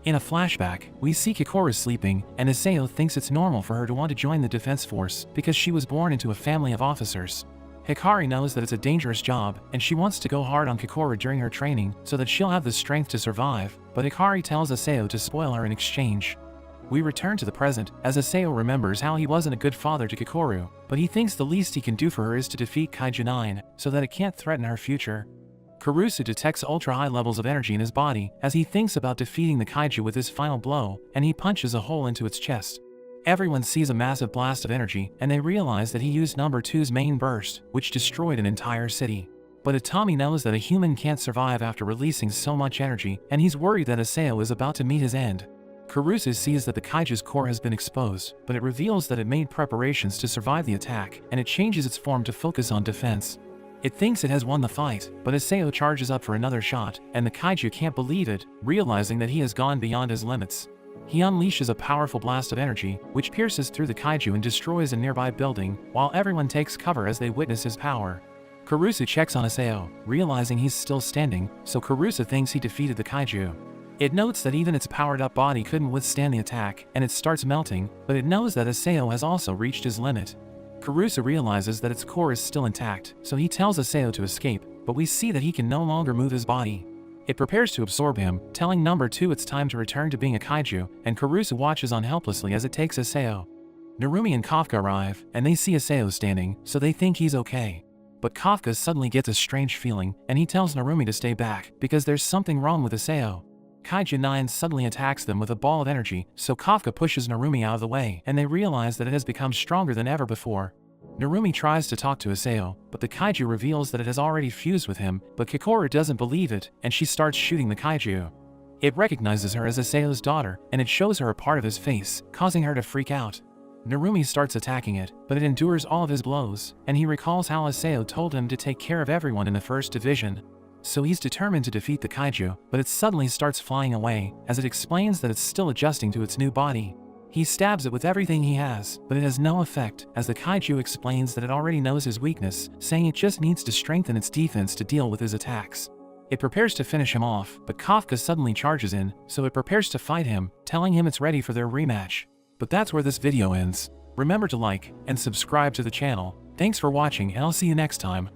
In a flashback, we see Kikoru sleeping, and Isao thinks it's normal for her to want to join the defense force, because she was born into a family of officers. Hikari knows that it's a dangerous job, and she wants to go hard on Kikoru during her training, so that she'll have the strength to survive, but Hikari tells Isao to spoil her in exchange. We return to the present, as Isao remembers how he wasn't a good father to Kikoru, but he thinks the least he can do for her is to defeat Kaiju 9, so that it can't threaten her future. Kurusu detects ultra-high levels of energy in his body, as he thinks about defeating the kaiju with his final blow, and he punches a hole into its chest. Everyone sees a massive blast of energy, and they realize that he used number 2's main burst, which destroyed an entire city. But Itami knows that a human can't survive after releasing so much energy, and he's worried that Isao is about to meet his end. Karusa sees that the Kaiju's core has been exposed, but it reveals that it made preparations to survive the attack, and it changes its form to focus on defense. It thinks it has won the fight, but Aseo charges up for another shot, and the Kaiju can't believe it, realizing that he has gone beyond his limits. He unleashes a powerful blast of energy, which pierces through the Kaiju and destroys a nearby building, while everyone takes cover as they witness his power. Karusa checks on Aseo, realizing he's still standing, so Karusa thinks he defeated the Kaiju. It notes that even its powered-up body couldn't withstand the attack, and it starts melting, but it knows that Aseo has also reached his limit. Karusa realizes that its core is still intact, so he tells Aseo to escape, but we see that he can no longer move his body. It prepares to absorb him, telling number 2 it's time to return to being a Kaiju, and Karusa watches on helplessly as it takes Aseo. Narumi and Kafka arrive, and they see Aseo standing, so they think he's okay. But Kafka suddenly gets a strange feeling, and he tells Narumi to stay back, because there's something wrong with Aseo. Kaiju 9 suddenly attacks them with a ball of energy, so Kafka pushes Narumi out of the way, and they realize that it has become stronger than ever before. Narumi tries to talk to Aseo, but the Kaiju reveals that it has already fused with him, but Kikoru doesn't believe it, and she starts shooting the Kaiju. It recognizes her as Aseo's daughter, and it shows her a part of his face, causing her to freak out. Narumi starts attacking it, but it endures all of his blows, and he recalls how Aseo told him to take care of everyone in the first division. So he's determined to defeat the Kaiju, but it suddenly starts flying away, as it explains that it's still adjusting to its new body. He stabs it with everything he has, but it has no effect, as the Kaiju explains that it already knows his weakness, saying it just needs to strengthen its defense to deal with his attacks. It prepares to finish him off, but Kafka suddenly charges in, so it prepares to fight him, telling him it's ready for their rematch. But that's where this video ends. Remember to like and subscribe to the channel. Thanks for watching, and I'll see you next time.